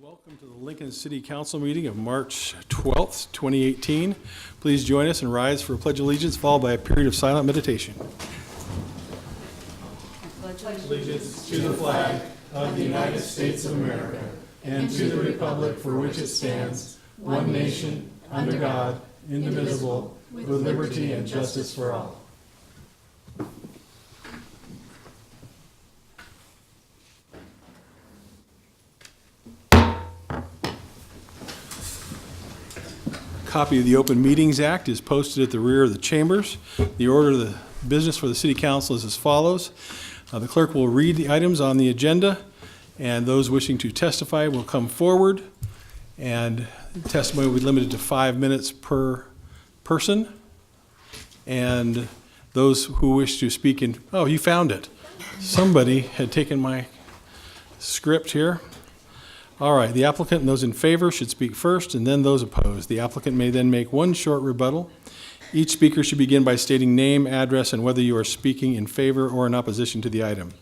Welcome to the Lincoln City Council meeting of March 12th, 2018. Please join us and rise for a pledge of allegiance, followed by a period of silent meditation. I pledge allegiance to the flag of the United States of America and to the republic for which it stands, one nation, under God, indivisible, with liberty and justice for all. Copy of the Open Meetings Act is posted at the rear of the chambers. The order of the business for the City Council is as follows. The clerk will read the items on the agenda, and those wishing to testify will come forward. And testimony will be limited to 5 minutes per person. And those who wish to speak in, oh, you found it. Somebody had taken my script here. All right, the applicant and those in favor should speak first, and then those opposed. The applicant may then make one short rebuttal. Each speaker should begin by stating name, address, and whether you are speaking in favor or in opposition to the item.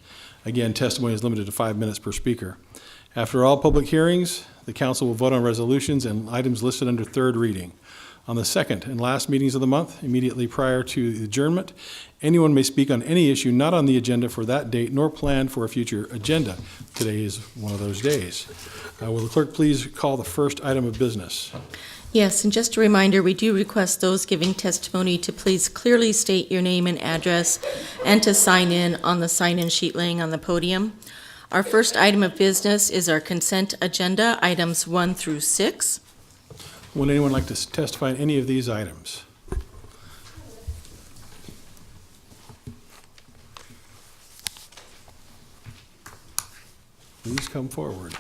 Again, testimony is limited to 5 minutes per speaker. After all public hearings, the council will vote on resolutions and items listed under third reading. On the second and last meetings of the month, immediately prior to the adjournment, anyone may speak on any issue not on the agenda for that date nor planned for a future agenda. Today is one of those days. Will the clerk please call the first item of business? Yes, and just a reminder, we do request those giving testimony to please clearly state your name and address and to sign in on the sign-in sheet laying on the podium. Our first item of business is our consent agenda, items 1 through 6. Would anyone like to testify on any of these items? Please come forward.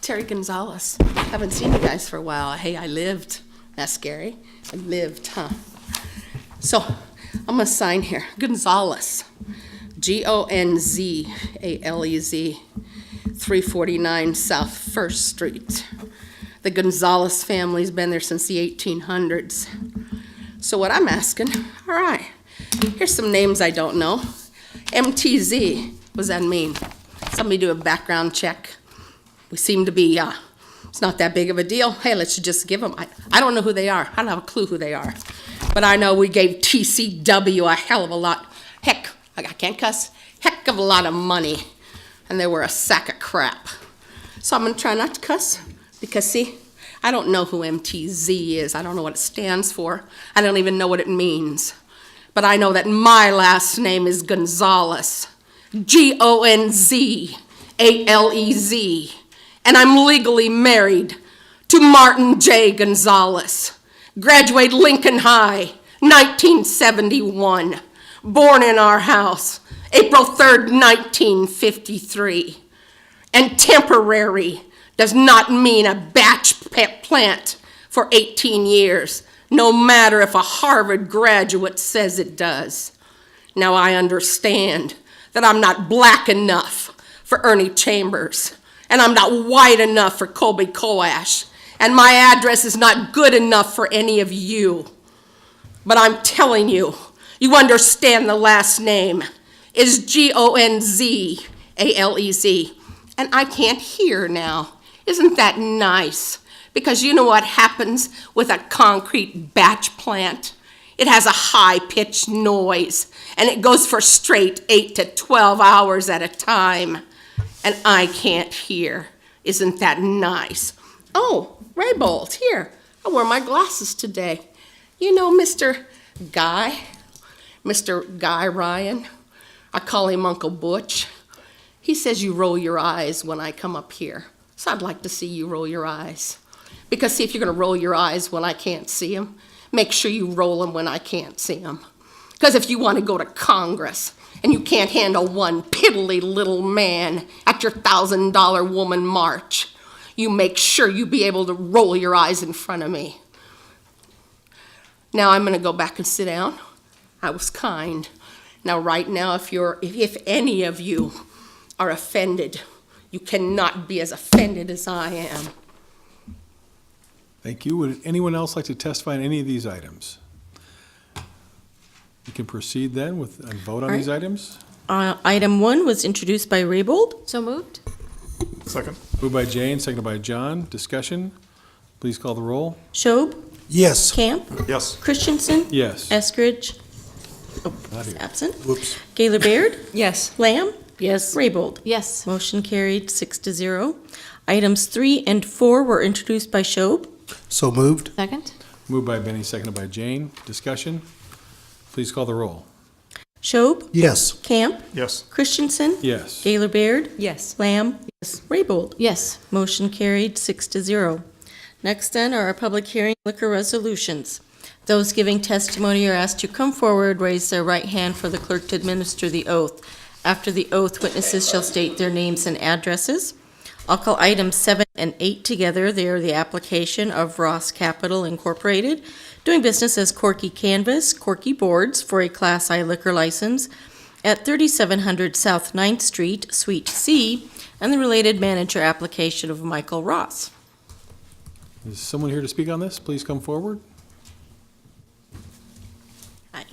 Terry Gonzalez. Haven't seen you guys for a while. Hey, I lived. That's scary. I lived, huh? So I'm gonna sign here. Gonzalez, Gonzalez, 349 South First Street. The Gonzalez family's been there since the 1800s. So what I'm asking, all right, here's some names I don't know. MTZ, what does that mean? Somebody do a background check. We seem to be, it's not that big of a deal. Hey, let's just give them. I don't know who they are. I don't have a clue who they are. But I know we gave TCW a hell of a lot, heck, I can't cuss, heck of a lot of money. And they were a sack of crap. So I'm going to try not to cuss because, see, I don't know who MTZ is. I don't know what it stands for. I don't even know what it means. But I know that my last name is Gonzalez, Gonzalez. And I'm legally married to Martin J. Gonzalez. Graduate Lincoln High, 1971. Born in our house, April 3rd, 1953. And temporary does not mean a batch plant for 18 years, no matter if a Harvard graduate says it does. Now I understand that I'm not black enough for Ernie Chambers. And I'm not white enough for Colby Coash. And my address is not good enough for any of you. But I'm telling you, you understand the last name is Gonzalez. And I can't hear now. Isn't that nice? Because you know what happens with a concrete batch plant? It has a high-pitched noise, and it goes for straight 8 to 12 hours at a time. And I can't hear. Isn't that nice? Oh, Raybold, here. I wore my glasses today. You know Mr. Guy Ryan? I call him Uncle Butch. He says you roll your eyes when I come up here. So I'd like to see you roll your eyes. Because see, if you're going to roll your eyes when I can't see them, make sure you roll them when I can't see them. Because if you want to go to Congress, and you can't handle one piddly little man at your $1,000 woman march, you make sure you be able to roll your eyes in front of me. Now I'm going to go back and sit down. I was kind. Now, right now, if any of you are offended, you cannot be as offended as I am. Thank you. Would anyone else like to testify on any of these items? You can proceed then and vote on All these right. items. Item 1 was introduced by Raybold. So moved? Second. Moved by Jane, seconded by John. Discussion. Please call the roll. Schob, Yes. Camp, Yes. Christensen, Yes. Eskridge, Not here. absent. Whoops. Gaylor Baird, Yes. Lamb, Yes. Raybold. Yes. Motion carried 6-0. Items 3 and 4 were introduced by Schob. So moved. Second? Moved by Benny, seconded by Jane. Discussion. Please call the roll. Schob, Yes. Camp, Yes. Christensen, Yes. Gaylor Baird, Yes. Lamb, yes, Raybold. Yes. Motion carried 6-0. Next then are our public hearing liquor resolutions. Those giving testimony are asked to come forward, raise their right hand for the clerk to administer the oath. After the oath, witnesses shall state their names and addresses. I'll call items 7 and 8 together. They are the application of Ross Capital Incorporated, doing business as Corky Canvas, Corky Boards for a Class I liquor license at 3700 South 9th Street, Suite C, and the related manager application of Michael Ross. Is someone here to speak on this? Please come forward. Hi.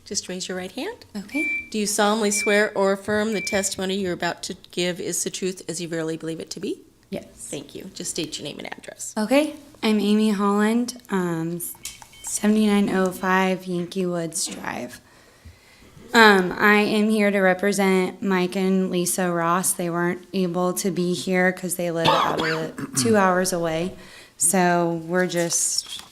Just raise your right hand. Okay. Do you solemnly swear or affirm the testimony you're about to give is the truth as you verily believe it to be? Yes. Thank you. Just state your name and address. Okay, I'm Amy Holland, 7905 Yankee Woods Drive. I am here to represent Mike and Lisa Ross. They weren't able to be here because they live out of 2 hours away. So we're just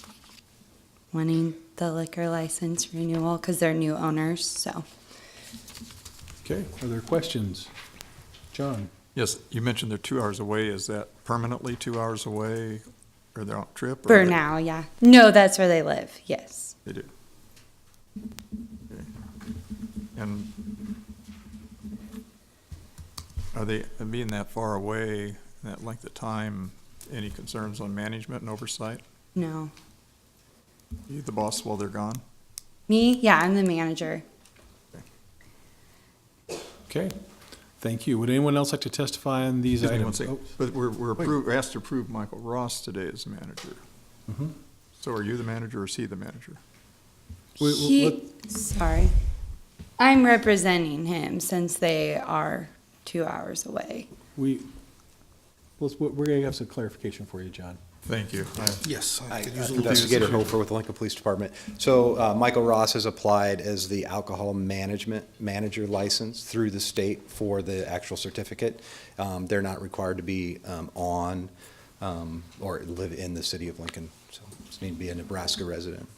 wanting the liquor license renewal because they're new owners, so. Okay, are there questions? John? Yes, you mentioned they're 2 hours away. Is that permanently 2 hours away, or they're on a trip? or For they- now, yeah. No, that's where they live, yes. They do. Okay. And are they, being that far away, that length of time, any concerns on management and oversight? No. You the boss while they're gone? Me? Yeah, I'm the manager. Okay, thank you. Would anyone else like to testify on these Excuse me one items? second. But we're asked to approve Michael Ross today as the manager. Mhm. So are you the manager or is he the manager? Sorry. I'm representing him since they are 2 hours away. We're going to have some clarification for you, John. Thank you. Yes, could use a little Investigator confused. Hofer with the Lincoln Police Department. So Michael Ross has applied as the alcohol management manager license through the state for the actual certificate. They're not required to be on or live in the city of Lincoln, so just need to be a Nebraska resident.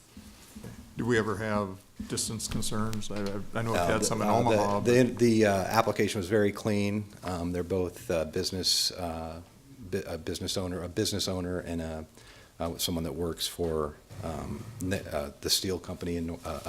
Do we ever have distance concerns? I know I've had some in Omaha. The application was very clean. They're both a business owner and someone that works for the steel company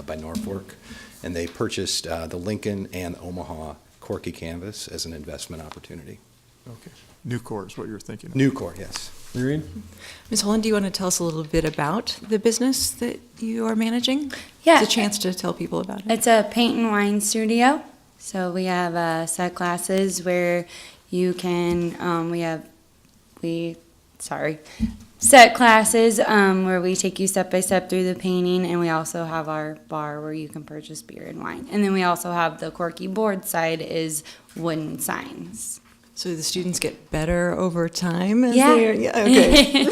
by Norfolk. And they purchased the Lincoln and Omaha Corky Canvas as an investment opportunity. Okay. Nucor is what you're thinking of. Nucor, yes. Miriam? Ms. Holland, do you want to tell us a little bit about the business that you are managing? Yeah. It's a chance to tell people about it. It's a paint and wine studio. So we have set classes where you can, set classes where we take you step by step through the painting, and we also have our bar where you can purchase beer and wine. And then we also have the Corky board side is wooden signs. So the students get better over time as Yeah. they're, okay.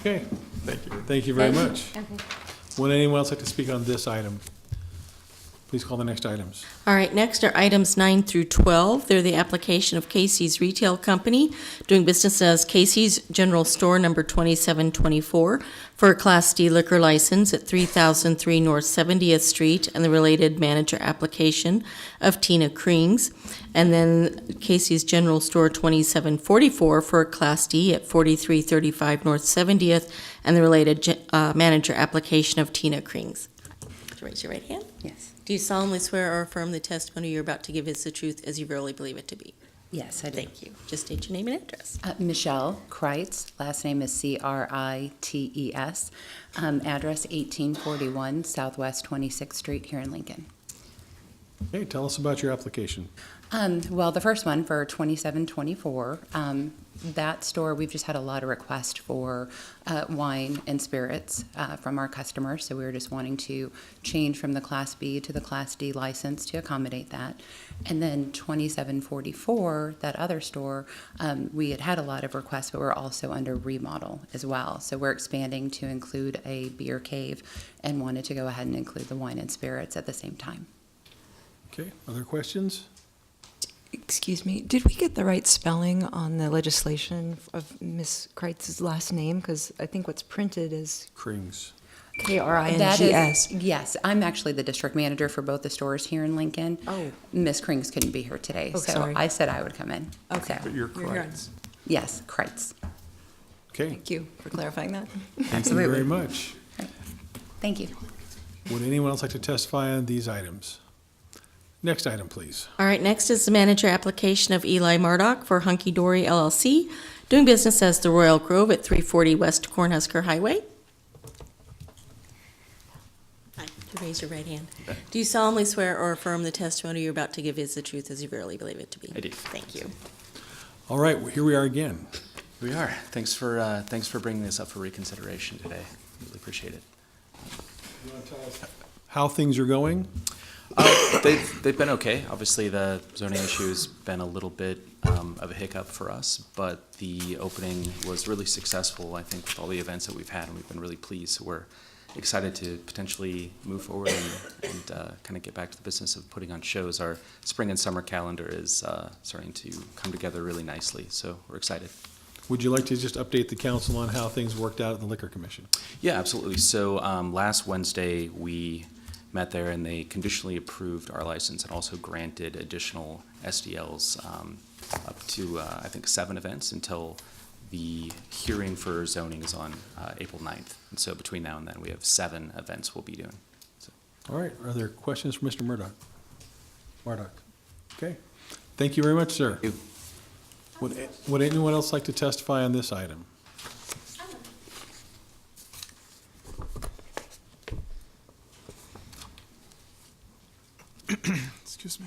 Okay, Thank you. thank you very much. Would anyone else like to speak on this item? Please call the next items. All right, next are items 9 through 12. They're the application of Casey's Retail Company, doing business as Casey's General Store Number 2724 for a Class D liquor license at 3003 North 70th Street and the related manager application of Tina Krings. And then Casey's General Store 2744 for a Class D at 4335 North 70th and the related manager application of Tina Krings. Raise your right hand. Yes, Do you solemnly swear or affirm the testimony you're about to give is the truth as you verily believe it to be? yes, I do. Thank you. Just state your name and address. Michelle Kreitz, last name is Crites, address 1841 Southwest 26th Street here in Lincoln. Okay, tell us about your application. Well, the first one for 2724, that store, we've just had a lot of requests for wine and spirits from our customers, so we were just wanting to change from the Class B to the Class D license to accommodate that. And then 2744, that other store, we had a lot of requests, but we're also under remodel as well. So we're expanding to include a beer cave and wanted to go ahead and include the wine and spirits at the same time. Okay, other questions? Excuse me, did we get the right spelling on the legislation of Ms. Kreitz's last name? Because I think what's printed is Krings. That Krings. is, yes, I'm actually the district manager for both the stores here in Lincoln. Oh. Miss Krings couldn't be here today, Oh, so sorry. I said I would come in. Okay. So, But you're You're here. correct. yes, Kreitz. Okay, Thank you for clarifying that. thank you very much. Thank you. Would anyone else like to testify on these items? Next item, please. All right, next is the manager application of Eli Murdoch for Hunky Dory LLC, doing business as the Royal Grove at 340 West Cornhusker Highway. Hi, you raise your right hand. Do you solemnly swear or affirm the testimony you're about to give is the truth as you verily believe it to be? I do. Thank you. All right, well, here we are again. We are. Thanks for bringing this up for reconsideration today. Really appreciate it. How things are going? They've been okay. Obviously, the zoning issue has been a little bit of a hiccup for us, but the opening was really successful, I think, with all the events that we've had, and we've been really pleased. So we're excited to potentially move forward and kind of get back to the business of putting on shows. Our spring and summer calendar is starting to come together really nicely, so we're excited. Would you like to just update the council on how things worked out at the Liquor Commission? Yeah, absolutely. So last Wednesday, we met there and they conditionally approved our license and also granted additional SDLs up to, I think, 7 events until the hearing for zoning is on April 9th. And so between now and then, we have 7 events we'll be doing. So. All right, are there questions for Mr. Murdoch? Murdoch, okay. Thank you very much, sir. Thank you. Would anyone else like to testify on this item? Excuse me.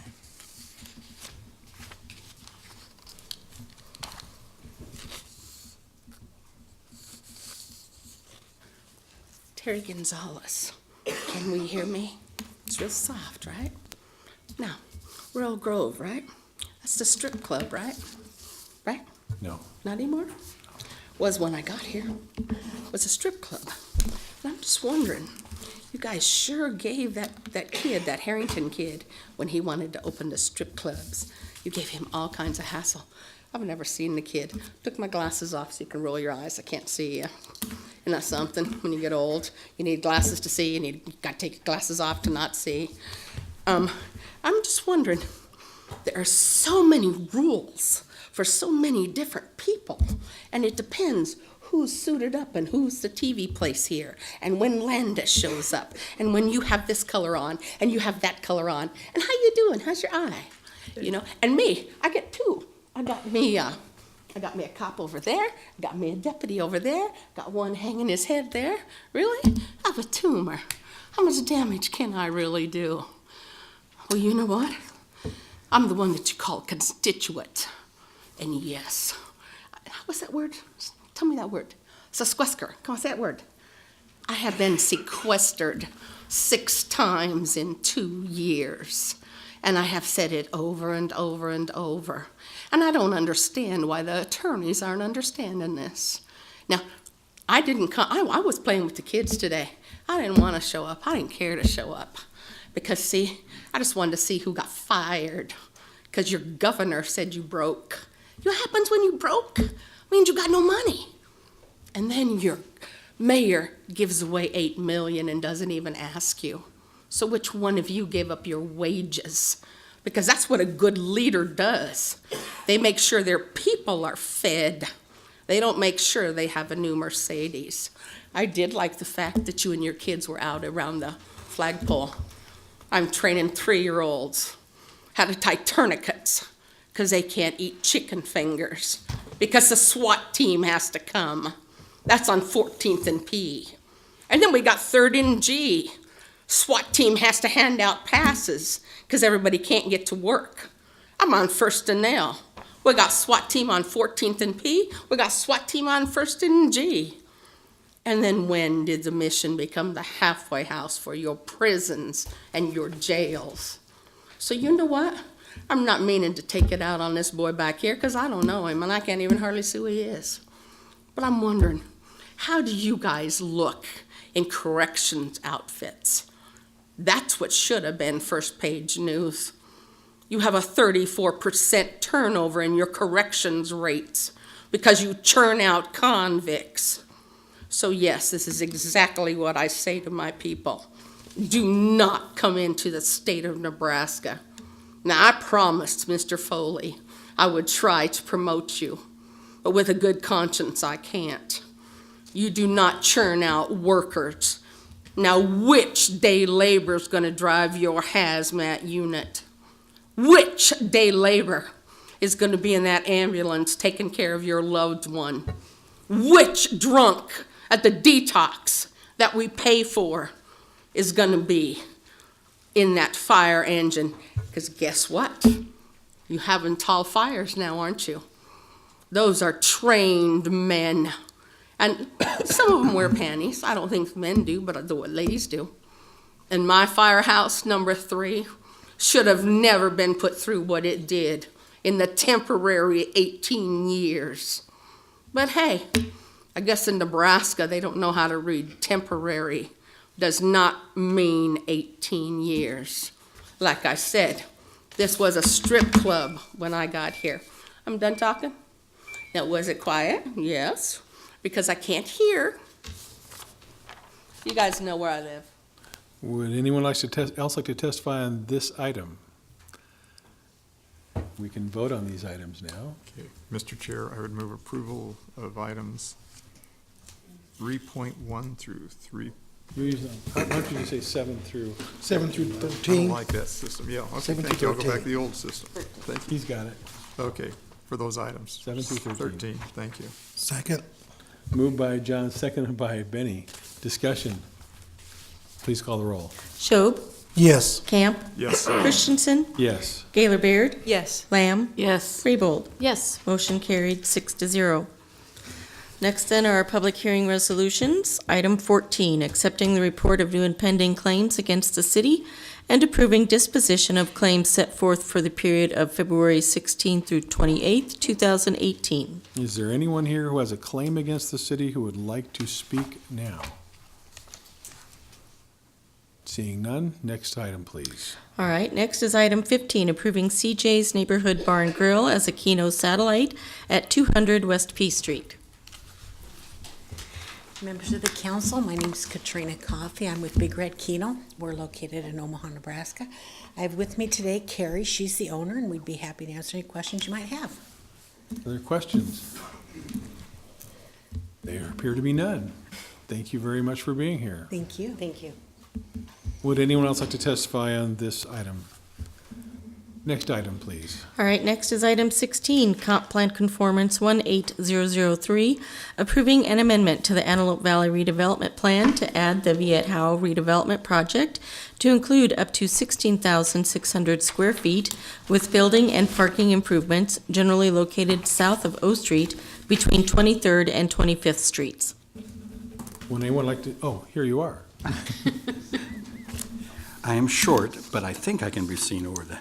Terry Gonzalez, can we hear me? It's real soft, right? Now, Royal Grove, right? That's the strip club, right? Right? No. Not anymore? Was when I got here. Was a strip club. And I'm just wondering, you guys sure gave that kid, that Harrington kid, when he wanted to open the strip clubs, you gave him all kinds of hassle. I've never seen the kid. Took my glasses off so you can roll your eyes. I can't see you. Isn't that something? When you get old, you need glasses to see, and you got to take your glasses off to not see. I'm just wondering, there are so many rules for so many different people, and it depends who's suited up and who's the TV place here, and when Landis shows up, and when you have this color on, and you have that color on, and how you doing? How's your eye? You know, and me, I get 2. I got me a cop over there, I got me a deputy over there, got one hanging his head there. Really? I have a tumor. How much damage can I really do? Well, you know what? I'm the one that you call constituent. And yes, what's that word? Tell me that word. Sequester. Come on, say that word. I have been sequestered 6 times in 2 years. And I have said it over and over and over. And I don't understand why the attorneys aren't understanding this. Now, I didn't come, I was playing with the kids today. I didn't want to show up. I didn't care to show up. Because, see, I just wanted to see who got fired. Because your governor said you broke. You know what happens when you broke? Means you got no money. And then your mayor gives away $8 million and doesn't even ask you. So which one of you gave up your wages? Because that's what a good leader does. They make sure their people are fed. They don't make sure they have a new Mercedes. I did like the fact that you and your kids were out around the flagpole. I'm training 3-year-olds how to tie tourniquets because they can't eat chicken fingers because the SWAT team has to come. That's on 14th and P. And then we got 3rd and G. SWAT team has to hand out passes because everybody can't get to work. I'm on First and L. We got SWAT team on 14th and P. We got SWAT team on First and G. And then when did the Mission become the halfway house for your prisons and your jails? So you know what? I'm not meaning to take it out on this boy back here because I don't know him and I can't even hardly see who he is. But I'm wondering, how do you guys look in corrections outfits? That's what should have been first page news. You have a 34% turnover in your corrections rates because you churn out convicts. So yes, this is exactly what I say to my people. Do not come into the state of Nebraska. Now, I promised Mr. Foley I would try to promote you, but with a good conscience, I can't. You do not churn out workers. Now, which day labor is going to drive your hazmat unit? Which day labor is going to be in that ambulance taking care of your loved one? Which drunk at the detox that we pay for is going to be in that fire engine? Because guess what? You having tall fires now, aren't you? Those are trained men. And some of them wear panties. I don't think men do, but the ladies do. And my firehouse number 3 should have never been put through what it did in the temporary 18 years. But hey, I guess in Nebraska they don't know how to read. Temporary does not mean 18 years. Like I said, this was a strip club when I got here. I'm done talking? Now, was it quiet? Yes, because I can't hear. You guys know where I live. Would anyone else like to testify on this item? We can vote on these items now. Okay, Mr. Chair, I would move approval of items 3.1 through 3. Why don't you just say 7 through? 7 through I don't 13. like that system, yeah. Okay, 7 thank through you, I'll go back 13. to the old system. Thank you. He's got it. Okay, for those items. 7 through 13. Thank you. Second. Moved by John, seconded by Benny. Discussion. Please call the roll. Schob, Yes. Camp, Yes. Christensen, Yes. Gaylor Baird, Yes. Lamb, Yes. Raybold. Yes. Motion carried 6-0. Next then are our public hearing resolutions. Item 14, accepting the report of new and pending claims against the city and approving disposition of claims set forth for the period of February 16 through 28, 2018. Is there anyone here who has a claim against the city who would like to speak now? Seeing none, next item, please. All right, next is item 15, approving CJ's Neighborhood Bar and Grill as a Keno satellite at 200 West P Street. Members of the council, my name is Katrina Coffey. I'm with Big Red Keno. We're located in Omaha, Nebraska. I have with me today Carrie. She's the owner, and we'd be happy to answer any questions you might have. Other questions? There appear to be none. Thank you very much for being here. Thank you. Thank you. Would anyone else like to testify on this item? Next item, please. All right, next is item 16, Comp Plan Conformance 18003, approving an amendment to the Antelope Valley redevelopment plan to add the Viet Howe redevelopment project to include up to 16,600 square feet with building and parking improvements generally located south of O Street between 23rd and 25th Streets. Would anyone like to, oh, here you are. I am short, but I think I can be seen over the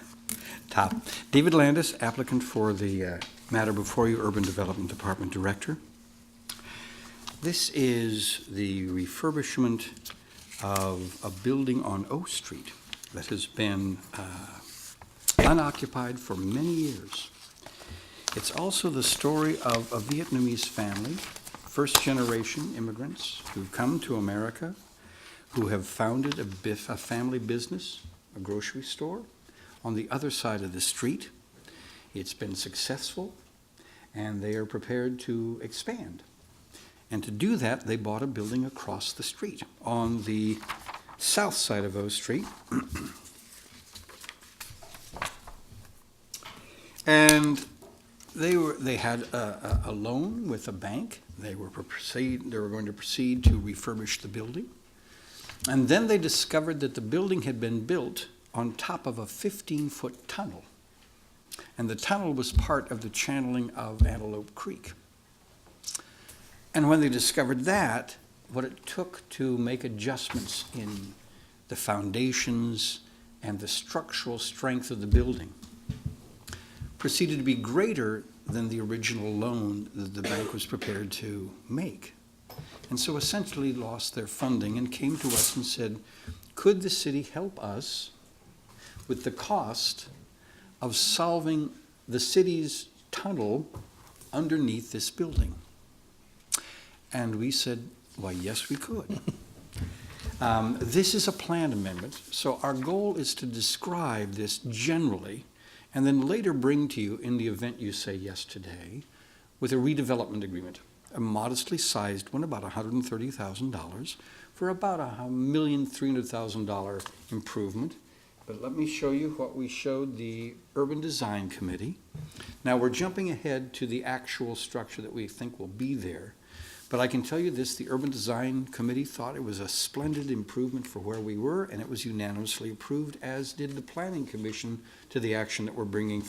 top. David Landis, applicant for the matter before you, Urban Development Department Director. This is the refurbishment of a building on O Street that has been unoccupied for many years. It's also the story of a Vietnamese family, first-generation immigrants who've come to America, who have founded a family business, a grocery store, on the other side of the street. It's been successful, and they are prepared to expand. And to do that, they bought a building across the street on the south side of O Street. And they had a loan with a bank. They were going to proceed to refurbish the building. And then they discovered that the building had been built on top of a 15-foot tunnel. And the tunnel was part of the channeling of Antelope Creek. And when they discovered that, what it took to make adjustments in the foundations and the structural strength of the building proceeded to be greater than the original loan that the bank was prepared to make. And so essentially lost their funding and came to us and said, could the city help us with the cost of solving the city's tunnel underneath this building? And we said, why, yes, we could. This is a plan amendment, so our goal is to describe this generally and then later bring to you, in the event you say yes today, with a redevelopment agreement, a modestly sized one, about $130,000, for about $1,300,000 improvement. But let me show you what we showed the Urban Design Committee. Now we're jumping ahead to the actual structure that we think will be there. But I can tell you this, the Urban Design Committee thought it was a splendid improvement for where we were, and it was unanimously approved, as did the Planning Commission, to the action that we're bringing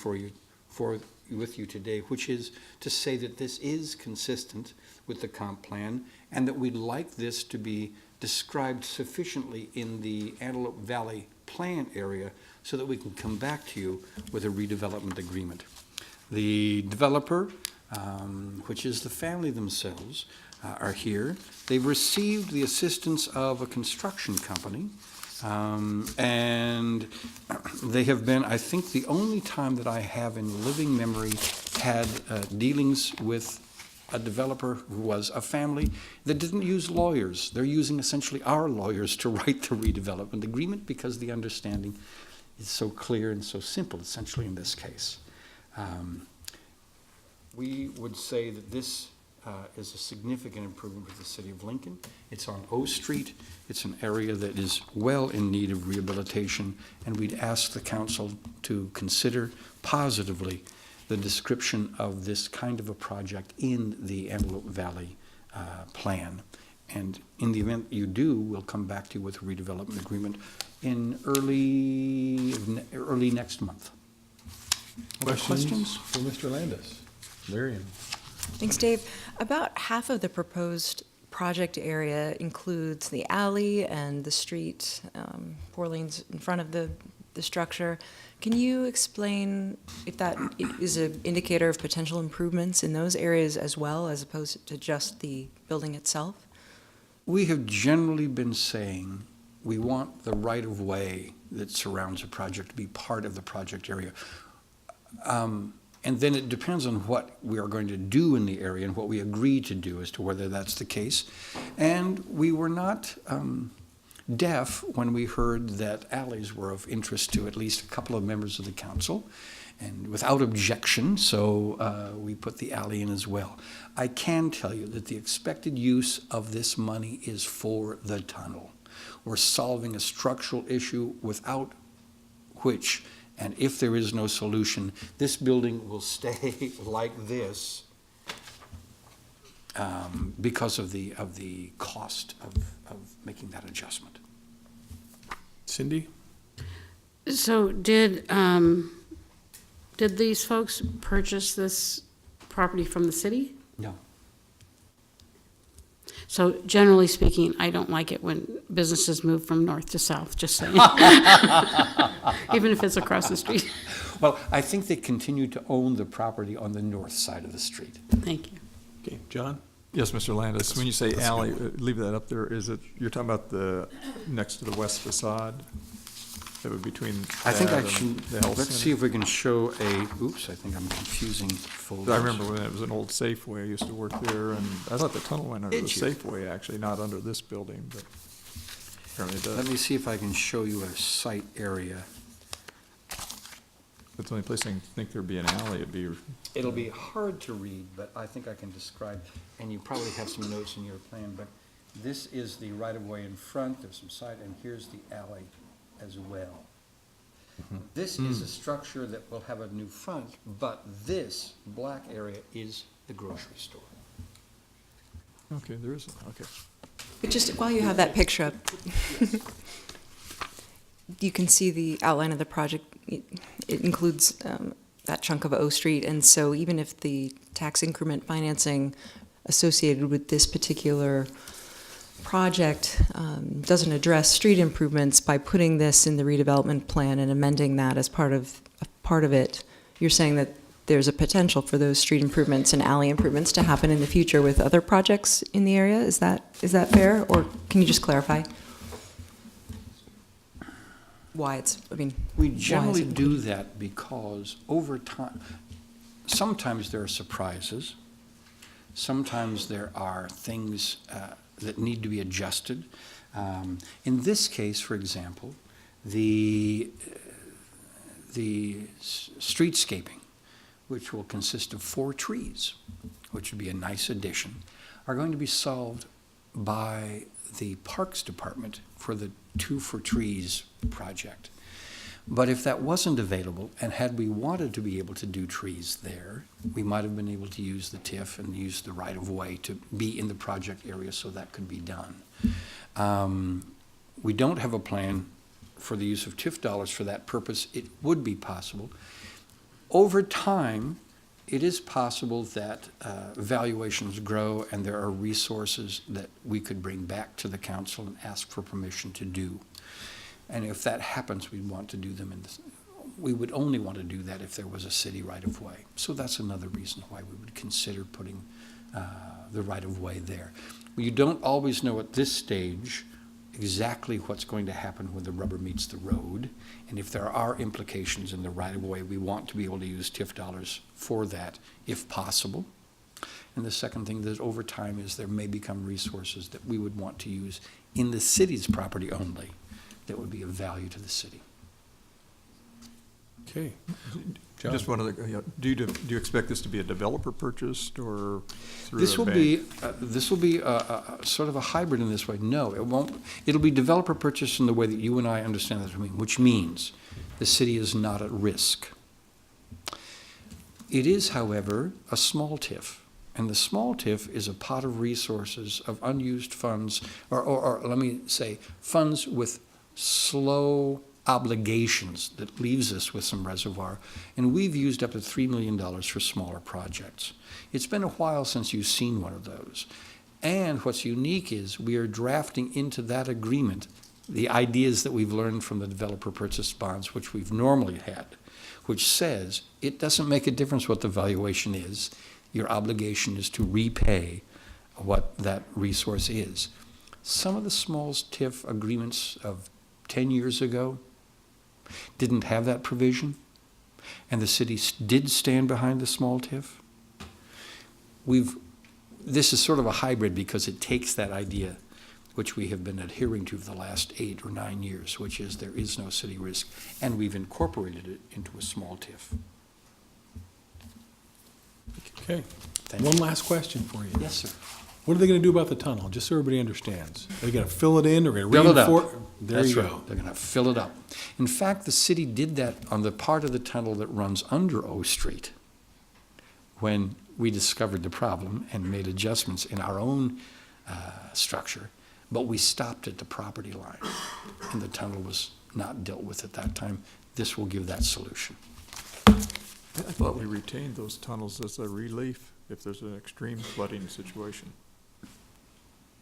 with you today, which is to say that this is consistent with the comp plan, and that we'd like this to be described sufficiently in the Antelope Valley plan area so that we can come back to you with a redevelopment agreement. The developer, which is the family themselves, are here. They've received the assistance of a construction company, and they have been, I think, the only time that I have in living memory had dealings with a developer who was a family that didn't use lawyers. They're using essentially our lawyers to write the redevelopment agreement because the understanding is so clear and so simple, essentially, in this case. We would say that this is a significant improvement for the city of Lincoln. It's on O Street. It's an area that is well in need of rehabilitation, and we'd ask the council to consider positively the description of this kind of a project in the Antelope Valley plan. And in the event you do, we'll come back to you with a redevelopment agreement in early next month. Questions for Mr. Landis? Marion? Thanks, Dave. About half of the proposed project area includes the alley and the street, 4 lanes in front of the structure. Can you explain if that is an indicator of potential improvements in those areas as well, as opposed to just the building itself? We have generally been saying we want the right-of-way that surrounds a project to be part of the project area. And then it depends on what we are going to do in the area and what we agree to do as to whether that's the case. And we were not deaf when we heard that alleys were of interest to at least a couple of members of the council, and without objection, so we put the alley in as well. I can tell you that the expected use of this money is for the tunnel. We're solving a structural issue without which, and if there is no solution, this building will stay like this because of the cost of making that adjustment. Cindy? So did these folks purchase this property from the city? No. So generally speaking, I don't like it when businesses move from north to south, just saying. Even if it's across the street. Well, I think they continue to own the property on the north side of the street. Thank you. Okay, John? Yes, Mr. Landis, when you say alley, leave that up there, is it, you're talking about the, next to the west facade? That would be between I think that I and should, the health let's center? see if we can show oops, I think I'm confusing folders. I remember when it was an old Safeway, I used to work there, and I thought the tunnel went under the Did you? Safeway, actually, not under this building, but apparently it does. Let me see if I can show you a site area. That's the only place I can think there'd be an alley, it'd be, It'll be hard to read, but I think I can describe, and you probably have some notes in your plan, but this is the right-of-way in front, there's some side, and here's the alley as well. This is a structure that will have a new front, but this black area is the grocery store. okay, there is, okay. But just while you have that picture up, you can see the outline of the project. It includes that chunk of O Street, and so even if the tax increment financing associated with this particular project doesn't address street improvements, by putting this in the redevelopment plan and amending that as part of it, you're saying that there's a potential for those street improvements and alley improvements to happen in the future with other projects in the area. Is that fair, or can you just clarify why it's? I mean, We why is generally it do that because over time, sometimes there are surprises. Sometimes there are things that need to be adjusted. In this case, for example, the streetscaping, which will consist of 4 trees, which would be a nice addition, are going to be solved by the Parks Department for the 2 for Trees project. But if that wasn't available, and had we wanted to be able to do trees there, we might have been able to use the TIF and use the right-of-way to be in the project area so that could be done. We don't have a plan for the use of TIF dollars for that purpose. It would be possible. Over time, it is possible that valuations grow and there are resources that we could bring back to the council and ask for permission to do. And if that happens, we want to do them we would only want to do that if there was a city right-of-way. So that's another reason why we would consider putting the right-of-way there. You don't always know at this stage exactly what's going to happen when the rubber meets the road. And if there are implications in the right-of-way, we want to be able to use TIF dollars for that if possible. And the second thing that over time is there may become resources that we would want to use in the city's property only that would be of value to the city. Okay. John? Just one other, do you expect this to be a developer purchased or through This a will bank? be, sort of a hybrid in this way. No, it won't. It'll be developer purchase in the way that you and I understand that to mean, which means the city is not at risk. It is, however, a small TIF. And the small TIF is a pot of resources of unused funds, or let me say, funds with slow obligations that leaves us with some reservoir. And we've used up to $3 million for smaller projects. It's been a while since you've seen one of those. And what's unique is we are drafting into that agreement the ideas that we've learned from the developer purchase bonds, which we've normally had, which says it doesn't make a difference what the valuation is. Your obligation is to repay what that resource is. Some of the small TIF agreements of 10 years ago didn't have that provision, and the city did stand behind the small TIF. This is sort of a hybrid because it takes that idea, which we have been adhering to for the last 8 or 9 years, which is there is no city risk, and we've incorporated it into a small TIF. Okay. Thank One you. last question for you. Yes, sir. What are they going to do about the tunnel, just so everybody understands? Are they going to fill it in, or going to Fill it up. reinforce? There That's you right. go. They're going to fill it up. In fact, the city did that on the part of the tunnel that runs under O Street when we discovered the problem and made adjustments in our own structure, but we stopped at the property line, and the tunnel was not dealt with at that time. This will give that solution. I thought we retained those tunnels as a relief if there's an extreme flooding situation.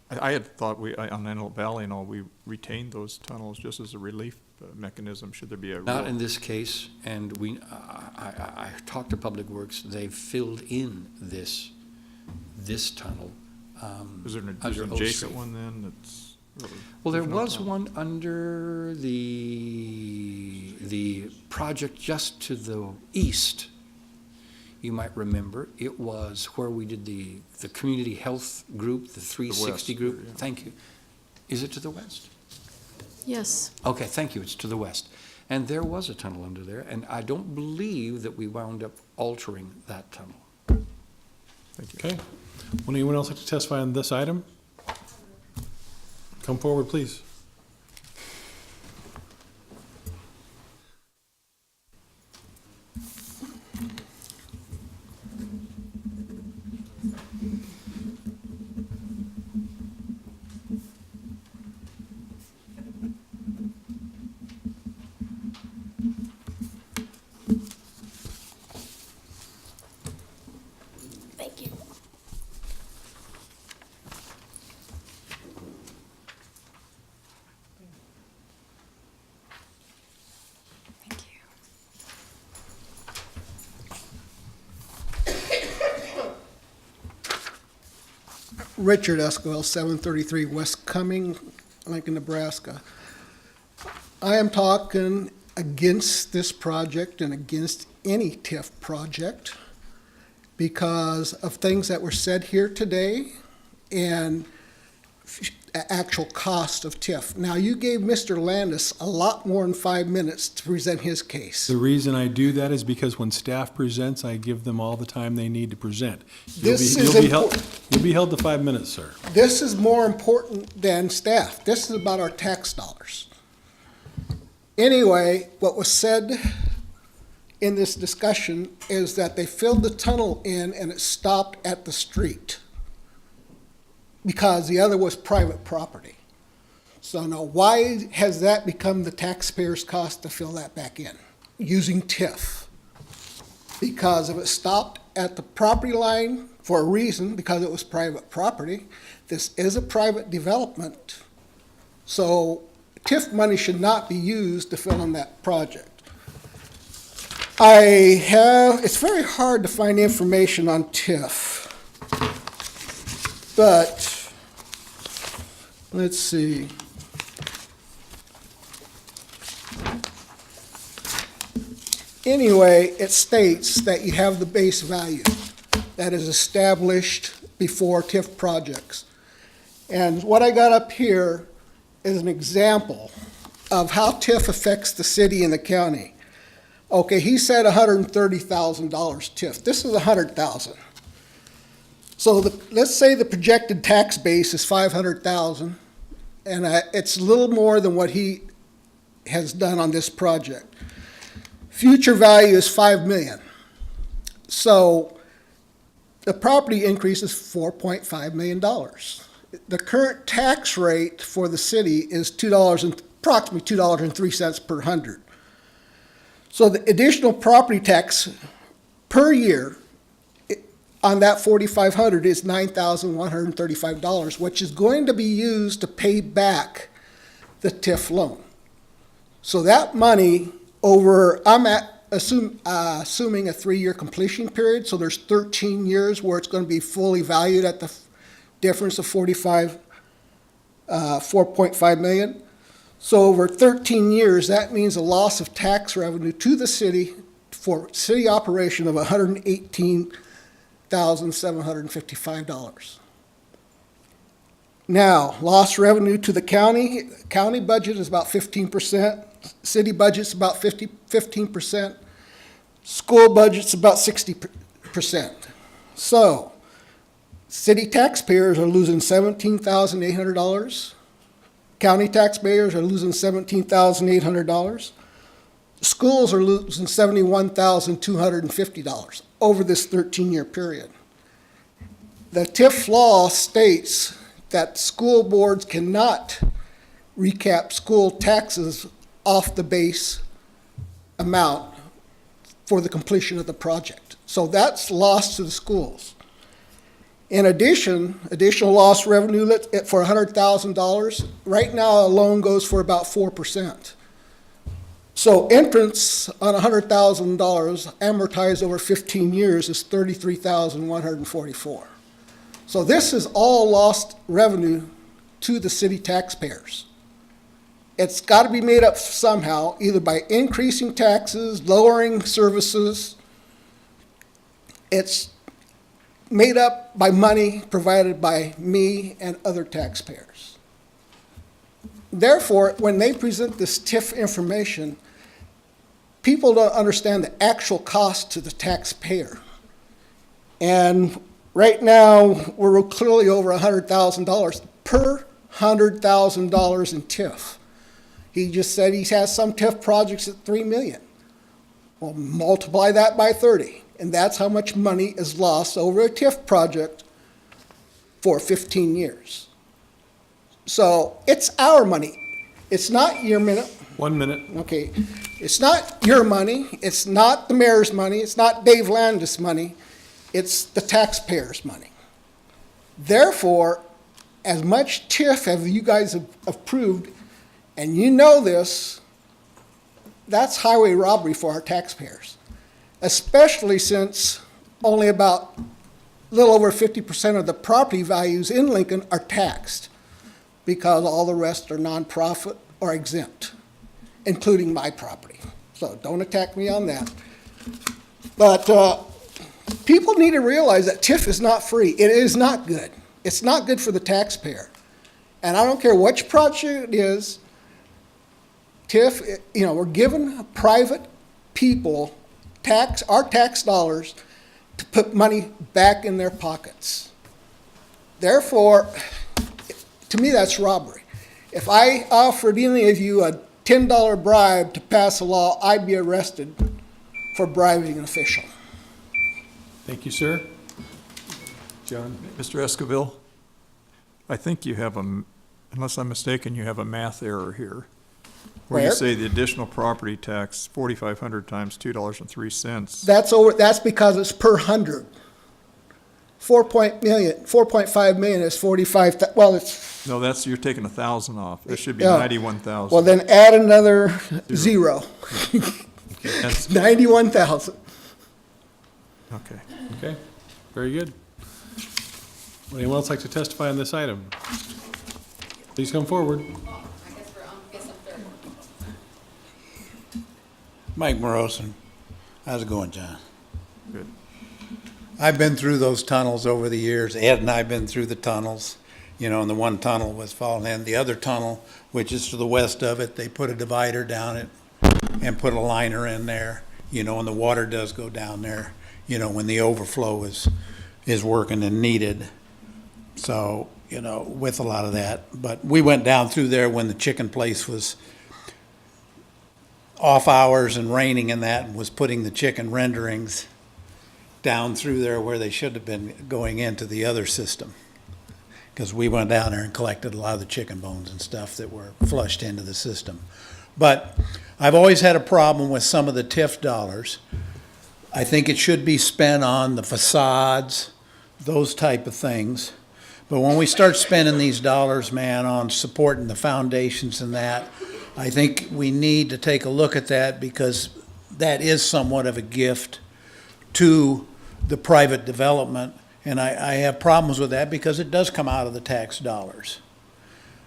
I had thought on Antelope Valley and all, we retained those tunnels just as a relief mechanism, should there be a Not real- in this case, and I talked to Public Works, they've filled in this tunnel. Is there an under O adjacent Street. one then that's? Well, there there's no was problem? one under the project just to the east. You might remember, it was where we did the community health group, the 360 west, group. yeah. Thank you. Is it to the west? Yes. Okay, thank you, it's to the west. And there was a tunnel under there, and I don't believe that we wound up altering that tunnel. Thank you. Okay. Would anyone else like to testify on this item? Come forward, please. Richard Esquivel, 733 West Cumming, Lincoln, Nebraska. I am talking against this project and against any TIF project because of things that were said here today and actual cost of TIF. Now, you gave Mr. Landis a lot more than 5 minutes to present his case. The reason I do that is because when staff presents, I give them all the time they need to present. You'll be held to 5 minutes, sir. This is more important than staff. This is about our tax dollars. Anyway, what was said in this discussion is that they filled the tunnel in and it stopped at the street because the other was private property. So now why has that become the taxpayer's cost to fill that back in using TIF? Because if it stopped at the property line for a reason, because it was private property, this is a private development. So TIF money should not be used to fill in that project. It's very hard to find information on TIF, but let's see. Anyway, it states that you have the base value that is established before TIF projects. And what I got up here is an example of how TIF affects the city and the county. Okay, he said $130,000 TIF. This is $100,000. So let's say the projected tax base is $500,000, and it's a little more than what he has done on this project. Future value is $5 million. So the property increase is $4.5 million. The current tax rate for the city is approximately $2.03 per hundred. So the additional property tax per year on that $4,500 is $9,135, which is going to be used to pay back the TIF loan. So that money assuming a 3-year completion period, so there's 13 years where it's going to be fully valued at the difference of $4.5 million. So over 13 years, that means a loss of tax revenue to the city for city operation of $118,755. Now, lost revenue to the county. County budget is about 15%. City budget's about 15%. School budget's about 60%. So, city taxpayers are losing $17,800. County taxpayers are losing $17,800. Schools are losing $71,250 over this 13-year period. The TIF law states that school boards cannot recap school taxes off the base amount for the completion of the project. So that's lost to the schools. In addition, additional lost revenue for $100,000, right now a loan goes for about 4%. So entrance on $100,000 amortized over 15 years is $33,144. So this is all lost revenue to the city taxpayers. It's got to be made up somehow, either by increasing taxes, lowering services. It's made up by money provided by me and other taxpayers. Therefore, when they present this TIF information, people don't understand the actual cost to the taxpayer. And right now, we're clearly over $100,000 per $100,000 in TIF. He just said he has some TIF projects at $3 million. Well, multiply that by 30. And that's how much money is lost over a TIF project for 15 years. So it's our money. It's not your minute. 1 minute. Okay. It's not your money. It's not the mayor's money. It's not Dave Landis' money. It's the taxpayers' money. Therefore, as much TIF as you guys have approved, and you know this, that's highway robbery for our taxpayers. Especially since only about little over 50% of the property values in Lincoln are taxed because all the rest are nonprofit or exempt, including my property. So don't attack me on that. But people need to realize that TIF is not free. It is not good. It's not good for the taxpayer. And I don't care which project it is, TIF, we're giving private people our tax dollars to put money back in their pockets. Therefore, to me, that's robbery. If I offered any of you a $10 bribe to pass a law, I'd be arrested for bribing an official. Thank you, sir. John? Mr. Esquivel, I think you have unless I'm mistaken, you have a math error here. Where you Where? say the additional property tax, 4,500 times $2.03. That's because it's per 100. 4.5 million is 45, well, it's, No, you're taking 1,000 off. It should be Yeah. 91,000. well, then add another zero. That's- 91,000. Okay. Okay, very good. Would anyone else like to testify on this item? Please come forward. Mike Morosin. How's it going, John? Good. I've been through those tunnels over the years. Ed and I have been through the tunnels, and the one tunnel was falling in. The other tunnel, which is to the west of it, they put a divider down it and put a liner in there, and the water does go down there, when the overflow is working and needed. So, with a lot of that. But we went down through there when the chicken place was off hours and raining and that, and was putting the chicken renderings down through there where they should have been going into the other system. Because we went down there and collected a lot of the chicken bones and stuff that were flushed into the system. But I've always had a problem with some of the TIF dollars. I think it should be spent on the facades, those type of things. But when we start spending these dollars, man, on supporting the foundations and that, I think we need to take a look at that, because that is somewhat of a gift to the private development. And I have problems with that because it does come out of the tax dollars,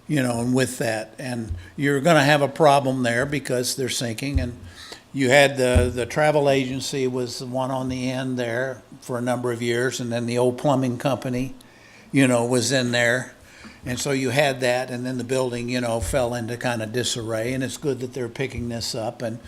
and with that. And you're going to have a problem there because they're sinking. And you had the travel agency was the one on the end there for a number of years. And then the old plumbing company, was in there. And so you had that, and then the building, fell into kind of disarray, and it's good that they're picking this up and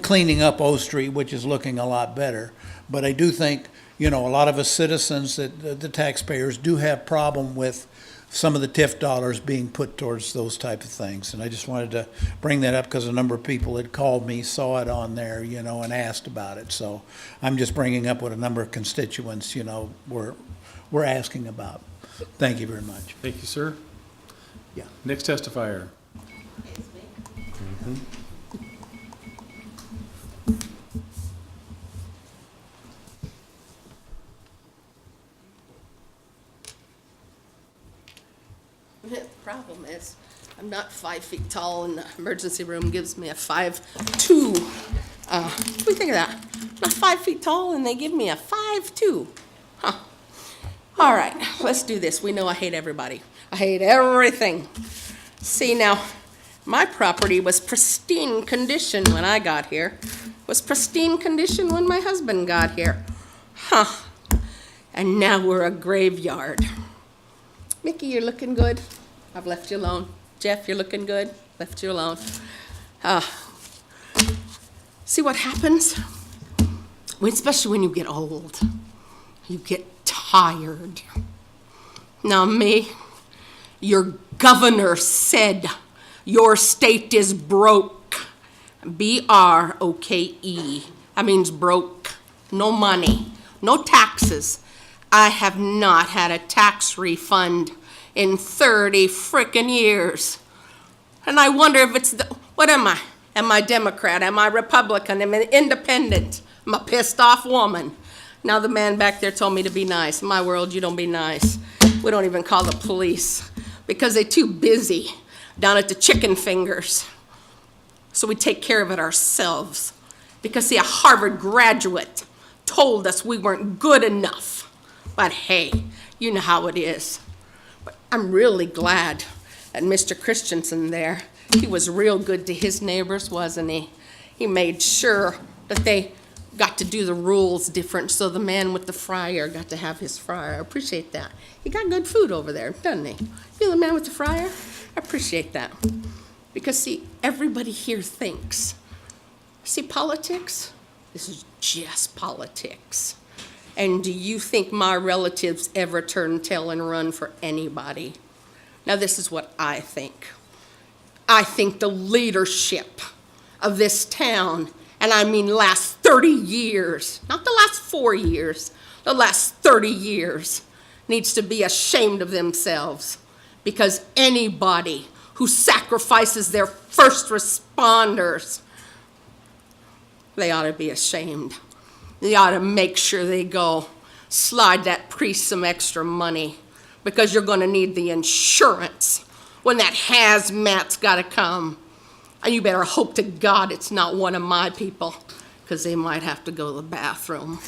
cleaning up O Street, which is looking a lot better. But I do think, a lot of us citizens, that the taxpayers do have problem with some of the TIF dollars being put towards those type of things. And I just wanted to bring that up because a number of people had called me, saw it on there, and asked about it. So I'm just bringing up what a number of constituents, were asking about. Thank you very much. Thank you, sir. Yeah. Next testifier. The problem is, I'm not 5 feet tall, and the emergency room gives me a 5'2". What do you think of that? I'm not 5 feet tall, and they give me a 5'2". Huh. All right, let's do this. We know I hate everybody. I hate everything. See, now, my property was pristine condition when I got here. Was pristine condition when my husband got here. Huh. And now we're a graveyard. Mickey, you're looking good. I've left you alone. Jeff, you're looking good. Left you alone. See what happens? Especially when you get old. You get tired. Now me, your governor said your state is broke. B-R-O-K-E. That means broke. No money. No taxes. I have not had a tax refund in 30 frickin' years. And I wonder if it's what am I? Am I Democrat? Am I Republican? Am I independent? I'm a pissed off woman. Now the man back there told me to be nice. In my world, you don't be nice. We don't even call the police because they're too busy down at the chicken fingers. So we take care of it ourselves. Because see, a Harvard graduate told us we weren't good enough. But hey, you know how it is. But I'm really glad that Mr. Christensen there, he was real good to his neighbors, wasn't he? He made sure that they got to do the rules different, so the man with the fryer got to have his fryer. I appreciate that. He got good food over there, doesn't he? You know, the man with the fryer? I appreciate that. Because, see, everybody here thinks. See, politics? This is just politics. And do you think my relatives ever turn tail and run for anybody? Now, this is what I think. I think the leadership of this town, and I mean last 30 years, not the last 4 years, the last 30 years, needs to be ashamed of themselves, because anybody who sacrifices their first responders, they ought to be ashamed. They ought to make sure they go slide that priest some extra money, because you're going to need the insurance when that hazmat's got to come. And you better hope to God it's not one of my people, because they might have to go to the bathroom.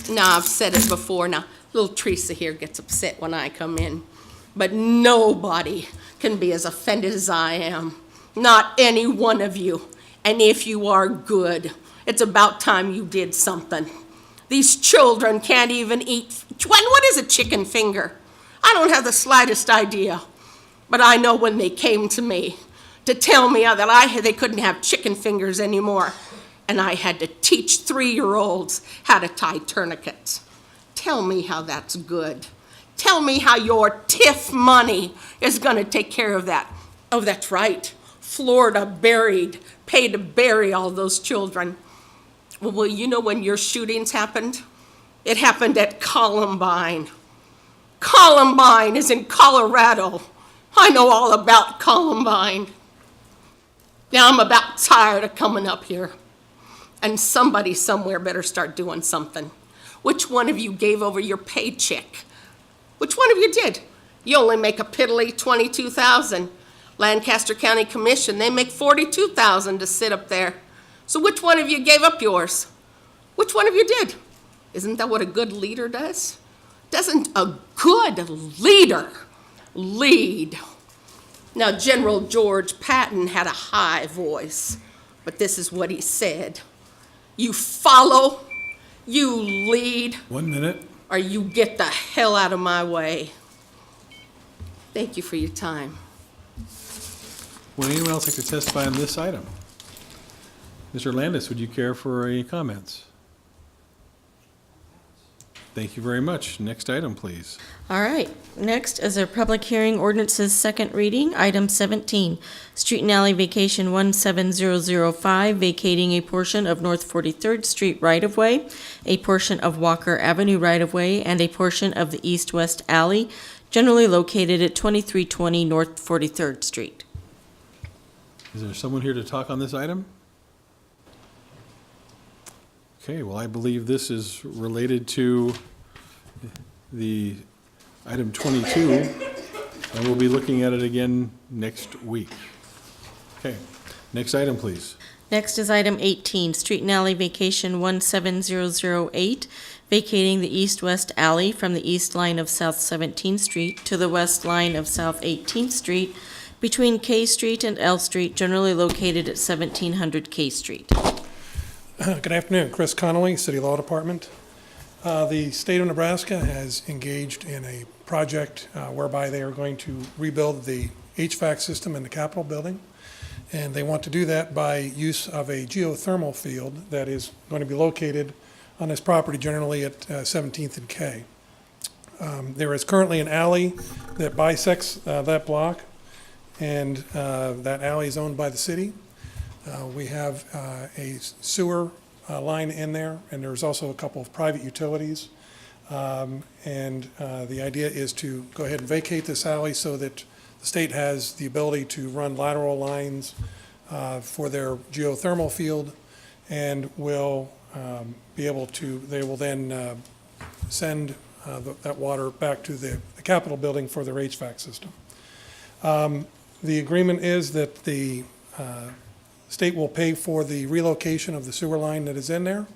Now, I've said it before. Now, little Teresa here gets upset when I come in. But nobody can be as offended as I am. Not any one of you. And if you are good, it's about time you did something. These children can't even eat. What is a chicken finger? I don't have the slightest idea. But I know when they came to me to tell me that they couldn't have chicken fingers anymore, and I had to teach 3-year-olds how to tie tourniquets. Tell me how that's good. Tell me how your TIF money is going to take care of that. Oh, that's right. Florida paid to bury all those children. Well, you know when your shootings happened? It happened at Columbine. Columbine is in Colorado. I know all about Columbine. Now, I'm about tired of coming up here. And somebody somewhere better start doing something. Which one of you gave over your paycheck? Which one of you did? You only make a piddly $22,000. Lancaster County Commission, they make $42,000 to sit up there. So which one of you gave up yours? Which one of you did? Isn't that what a good leader does? Doesn't a good leader lead? Now, General George Patton had a high voice, but this is what he said. You follow, you lead. 1 minute. Or you get the hell out of my way. Thank you for your time. Would anyone else like to testify on this item? Mr. Landis, would you care for any comments? Thank you very much. Next item, please. All right, next is our public hearing ordinances second reading, item 17, Street and Alley Vacation 17005, vacating a portion of North 43rd Street right-of-way, a portion of Walker Avenue right-of-way, and a portion of the east-west alley, generally located at 2320 North 43rd Street. Is there someone here to talk on this item? Okay, well, I believe this is related to the item 22, and we'll be looking at it again next week. Okay, next item, please. Next is item 18, Street and Alley Vacation 17008, vacating the east-west alley from the east line of South 17th Street to the west line of South 18th Street between K Street and L Street, generally located at 1700 K Street. Good afternoon, Chris Connolly, City Law Department. The state of Nebraska has engaged in a project whereby they are going to rebuild the HVAC system in the Capitol building. And they want to do that by use of a geothermal field that is going to be located on this property, generally at 17th and K. There is currently an alley that bisects that block, and that alley is owned by the city. We have a sewer line in there, and there's also a couple of private utilities. The idea is to go ahead and vacate this alley so that the state has the ability to run lateral lines for their geothermal field, and will be able to, they will then send that water back to the Capitol building for their HVAC system. The agreement is that the state will pay for the relocation of the sewer line that is in there.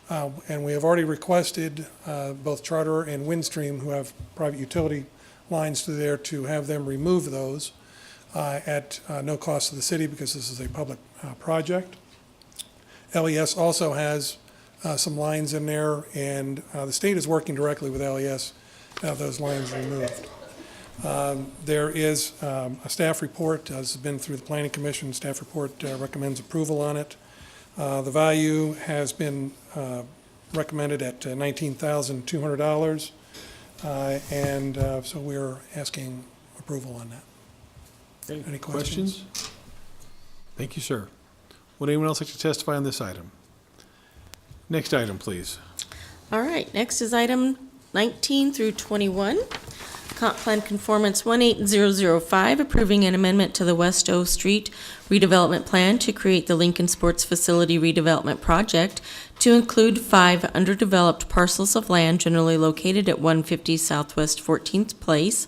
And we have already requested both Charter and Windstream, who have private utility lines through there, to have them remove those at no cost to the city, because this is a public project. LES also has some lines in there, and the state is working directly with LES to have those lines removed. There is a staff report, this has been through the Planning Commission, staff report recommends approval on it. The value has been recommended at $19,200, and so we're asking approval on that. Any questions? Thank you, sir. Would anyone else like to testify on this item? Next item, please. All right, next is item 19 through 21. Comp Plan Conformance 18005, approving an amendment to the West O Street redevelopment plan to create the Lincoln Sports Facility redevelopment project to include 5 underdeveloped parcels of land generally located at 150 Southwest 14th Place.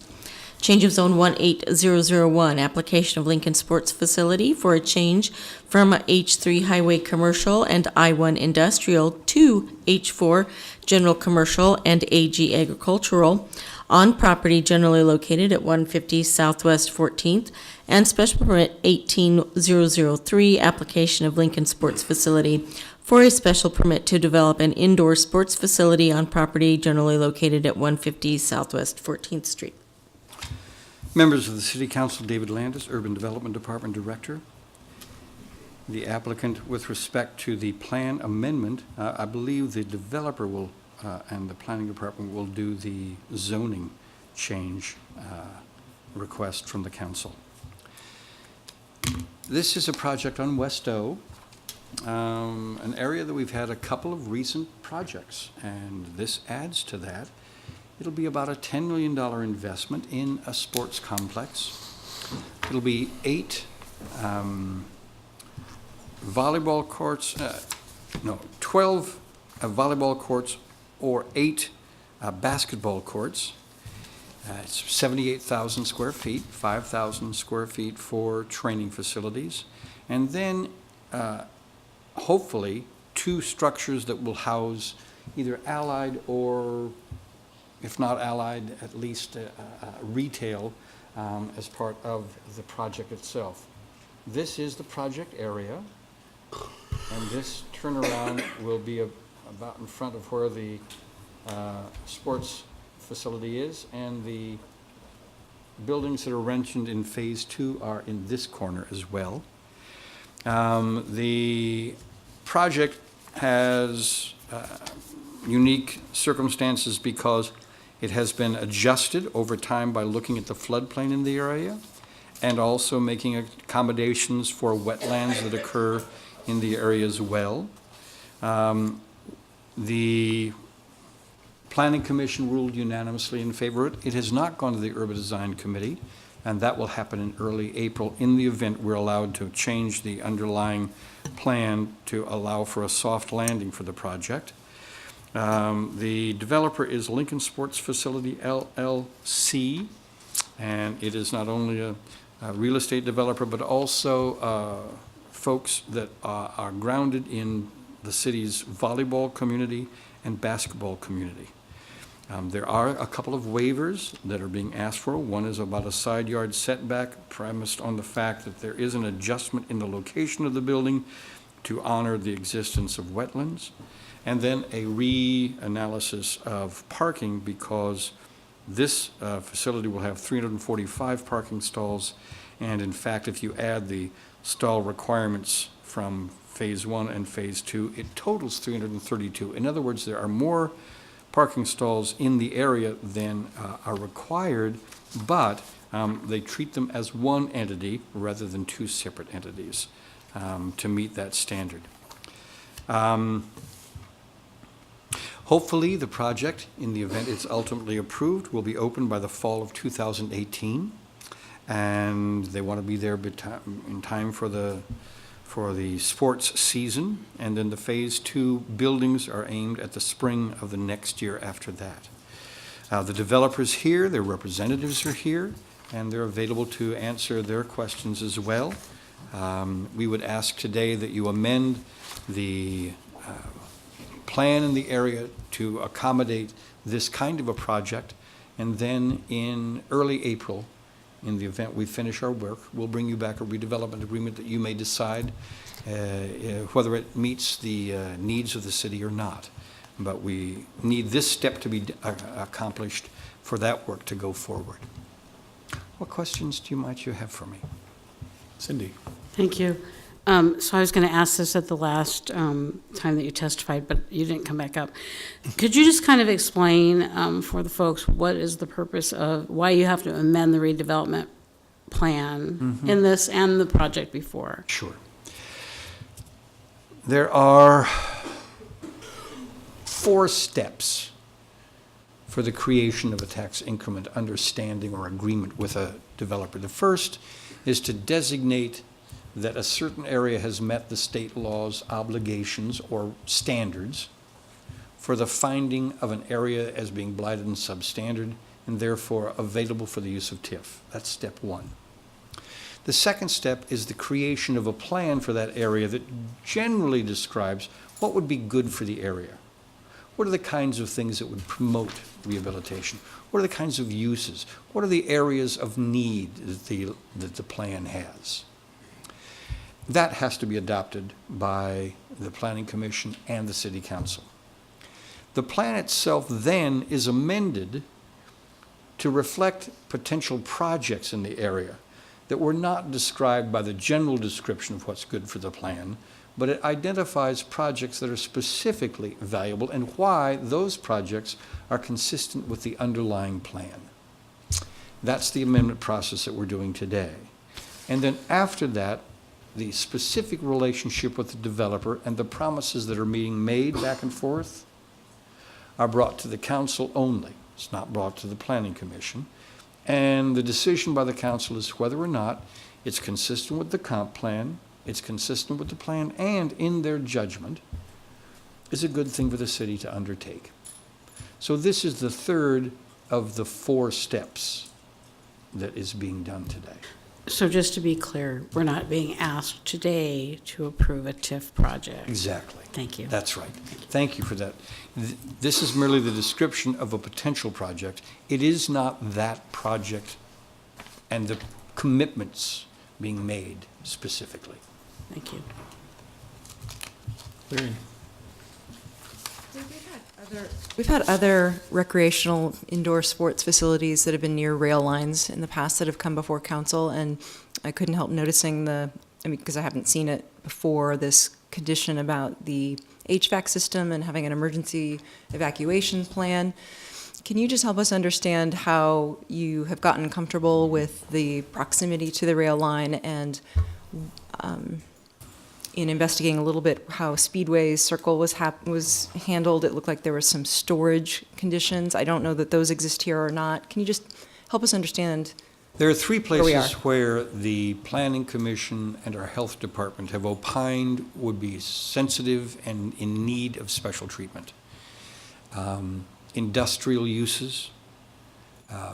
Change of Zone 18001, application of Lincoln Sports Facility for a change from H3 Highway Commercial and I1 Industrial to H4 General Commercial and AG Agricultural on property generally located at 150 Southwest 14th, and Special Permit 18003, application of Lincoln Sports Facility for a special permit to develop an indoor sports facility on property generally located at 150 Southwest 14th Street. Members of the City Council, David Landis, Urban Development Department Director. The applicant, with respect to the plan amendment, I believe the developer will, and the planning department will do the zoning change request from the council. This is a project on West O, an area that we've had a couple of recent projects, and this adds to that. It'll be about a $10 million investment in a sports complex. It'll be 8 volleyball courts, 12 volleyball courts or 8 basketball courts. It's 78,000 square feet, 5,000 square feet for training facilities. And then hopefully 2 structures that will house either allied or, if not allied, at least retail as part of the project itself. This is the project area, and this turnaround will be about in front of where the sports facility is, and the buildings that are mentioned in Phase 2 are in this corner as well. The project has unique circumstances because it has been adjusted over time by looking at the floodplain in the area and also making accommodations for wetlands that occur in the area as well. The Planning Commission ruled unanimously in favor of it. It has not gone to the Urban Design Committee, and that will happen in early April in the event we're allowed to change the underlying plan to allow for a soft landing for the project. The developer is Lincoln Sports Facility LLC, and it is not only a real estate developer, but also folks that are grounded in the city's volleyball community and basketball community. There are a couple of waivers that are being asked for. One is about a side yard setback premised on the fact that there is an adjustment in the location of the building to honor the existence of wetlands. And then a reanalysis of parking, because this facility will have 345 parking stalls. And in fact, if you add the stall requirements from Phase 1 and Phase 2, it totals 332. In other words, there are more parking stalls in the area than are required, but they treat them as one entity rather than 2 separate entities to meet that standard. Hopefully, the project, in the event it's ultimately approved, will be open by the fall of 2018, and they want to be there in time for the sports season, and then the Phase 2 buildings are aimed at the spring of the next year after that. The developer's here, their representatives are here, and they're available to answer their questions as well. We would ask today that you amend the plan in the area to accommodate this kind of a project, and then in early April, in the event we finish our work, we'll bring you back a redevelopment agreement that you may decide whether it meets the needs of the city or not. But we need this step to be accomplished for that work to go forward. What questions might you have for me? Cindy? Thank you. So I was going to ask this at the last time that you testified, but you didn't come back up. Could you just kind of explain for the folks what is the purpose of why you have to amend the redevelopment plan in this and the project before? Sure. There are 4 steps for the creation of a tax increment understanding or agreement with a developer. The first is to designate that a certain area has met the state law's obligations or standards for the finding of an area as being blighted and substandard and therefore available for the use of TIF. That's step 1. The second step is the creation of a plan for that area that generally describes what would be good for the area. What are the kinds of things that would promote rehabilitation? What are the kinds of uses? What are the areas of need that the plan has? That has to be adopted by the Planning Commission and the City Council. The plan itself then is amended to reflect potential projects in the area that were not described by the general description of what's good for the plan, but it identifies projects that are specifically valuable and why those projects are consistent with the underlying plan. That's the amendment process that we're doing today. And then after that, the specific relationship with the developer and the promises that are being made back and forth are brought to the council only. It's not brought to the Planning Commission. And the decision by the council is whether or not it's consistent with the comp plan, it's consistent with the plan, and in their judgment, is a good thing for the city to undertake. So this is the third of the 4 steps that is being done today. So just to be clear, we're not being asked today to approve a TIF project. Exactly. Thank you. That's right. Thank you for that. This is merely the description of a potential project. It is not that project and the commitments being made specifically. Thank you. Larry? We've had other recreational indoor sports facilities that have been near rail lines in the past that have come before council, and I couldn't help noticing because I haven't seen it before, this condition about the HVAC system and having an emergency evacuation plan. Can you just help us understand how you have gotten comfortable with the proximity to the rail line and in investigating a little bit how Speedway's Circle was handled, it looked like there were some storage conditions. I don't know that those exist here or not. Can you just help us understand? There are 3 places where the Planning Commission and our Health Department have opined would be sensitive and in need of special treatment. Industrial uses,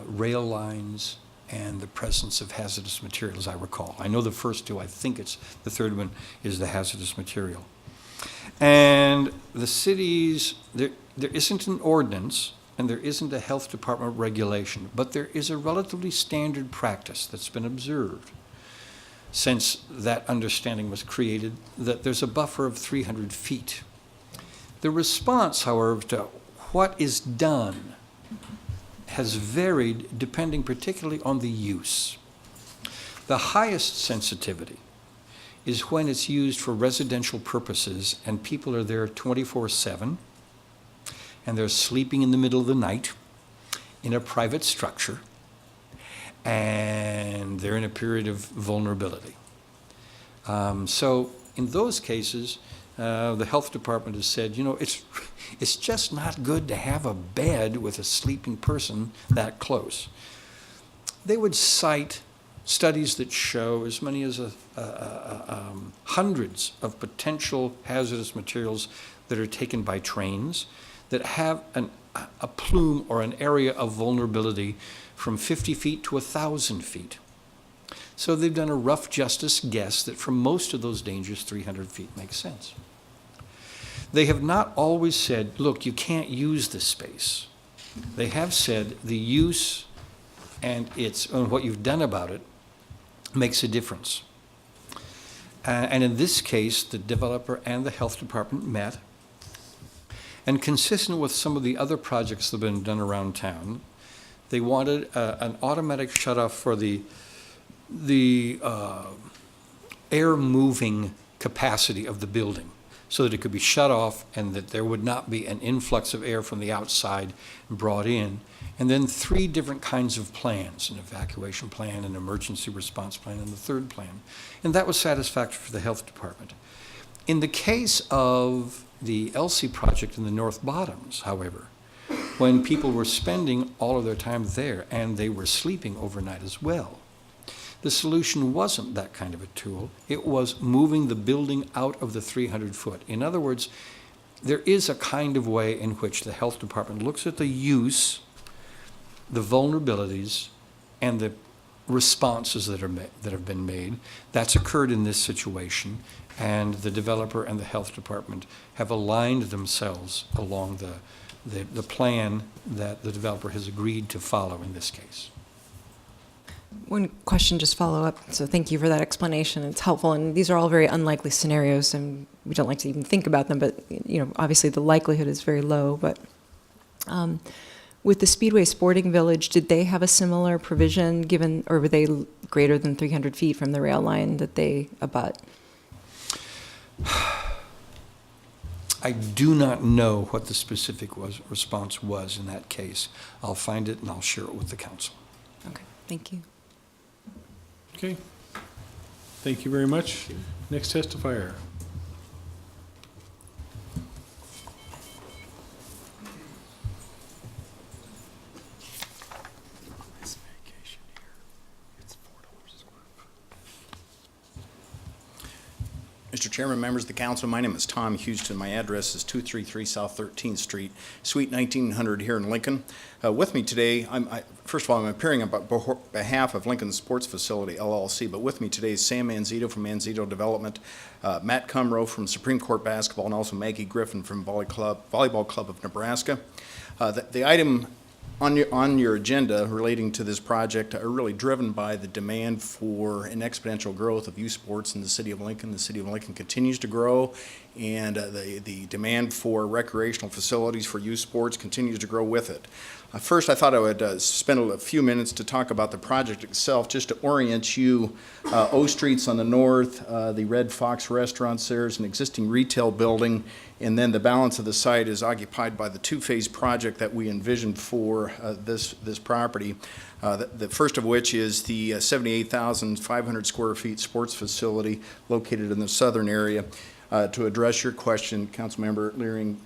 rail lines, and the presence of hazardous materials, I recall. I know the first 2, I think it's the third one is the hazardous material. And the cities, there isn't an ordinance and there isn't a health department regulation, but there is a relatively standard practice that's been observed since that understanding was created, that there's a buffer of 300 feet. The response, however, to what is done has varied depending particularly on the use. The highest sensitivity is when it's used for residential purposes and people are there 24/7 and they're sleeping in the middle of the night in a private structure and they're in a period of vulnerability. So in those cases, the health department has said, it's just not good to have a bed with a sleeping person that close. They would cite studies that show as many as hundreds of potential hazardous materials that are taken by trains that have a plume or an area of vulnerability from 50 feet to 1,000 feet. So they've done a rough justice guess that for most of those dangers, 300 feet makes sense. They have not always said, look, you can't use this space. They have said the use and what you've done about it makes a difference. And in this case, the developer and the health department met. And consistent with some of the other projects that have been done around town, they wanted an automatic shutoff for the air moving capacity of the building, so that it could be shut off and that there would not be an influx of air from the outside brought in. And then 3 different kinds of plans, an evacuation plan, an emergency response plan, and the third plan. And that was satisfactory for the health department. In the case of the Elsie project in the North Bottoms, however, when people were spending all of their time there and they were sleeping overnight as well, the solution wasn't that kind of a tool. It was moving the building out of the 300 foot. In other words, there is a kind of way in which the health department looks at the use, the vulnerabilities, and the responses that have been made. That's occurred in this situation, and the developer and the health department have aligned themselves along the plan that the developer has agreed to follow in this case. One question, just follow up. So thank you for that explanation. It's helpful, and these are all very unlikely scenarios, and we don't like to even think about them. But obviously the likelihood is very low. But with the Speedway Sporting Village, did they have a similar provision given, or were they greater than 300 feet from the rail line that they abut? I do not know what the specific response was in that case. I'll find it and I'll share it with the council. Okay, thank you. Okay. Thank you very much. Next testifier. Mr. Chairman, members of the council, my name is Tom Houston. My address is 233 South 13th Street, Suite 1900 here in Lincoln. With me today, first of all, I'm appearing on behalf of Lincoln Sports Facility, LLC, but with me today is Sam Manzito from Manzito Development, Matt Cumrow from Supreme Court Basketball, and also Maggie Griffin from Volleyball Club of Nebraska. The item on your agenda relating to this project are really driven by the demand for an exponential growth of youth sports in the city of Lincoln. The city of Lincoln continues to grow, and the demand for recreational facilities for youth sports continues to grow with it. First, I thought I would spend a few minutes to talk about the project itself, just to orient you. O Street's on the north, the Red Fox Restaurant's there's an existing retail building, and then the balance of the site is occupied by the two-phase project that we envisioned for this property. The first of which is the 78,500 square feet sports facility located in the southern area. To address your question, Councilmember Leering,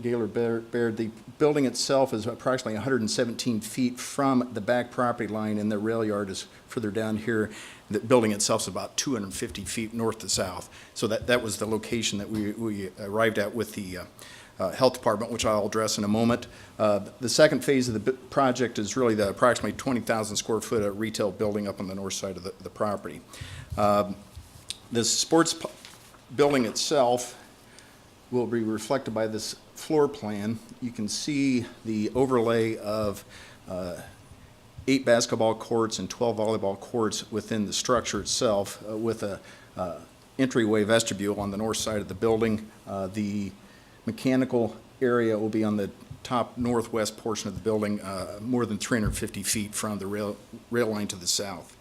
Gaylor Baird, the building itself is approximately 117 feet from the back property line, and the rail yard is further down here. The building itself is about 250 feet north to south. So that was the location that we arrived at with the health department, which I'll address in a moment. The second phase of the project is really the approximately 20,000 square foot retail building up on the north side of the property. The sports building itself will be reflected by this floor plan. You can see the overlay of 8 basketball courts and 12 volleyball courts within the structure itself, with a entryway vestibule on the north side of the building. The mechanical area will be on the top northwest portion of the building, more than 350 feet from the rail line to the south.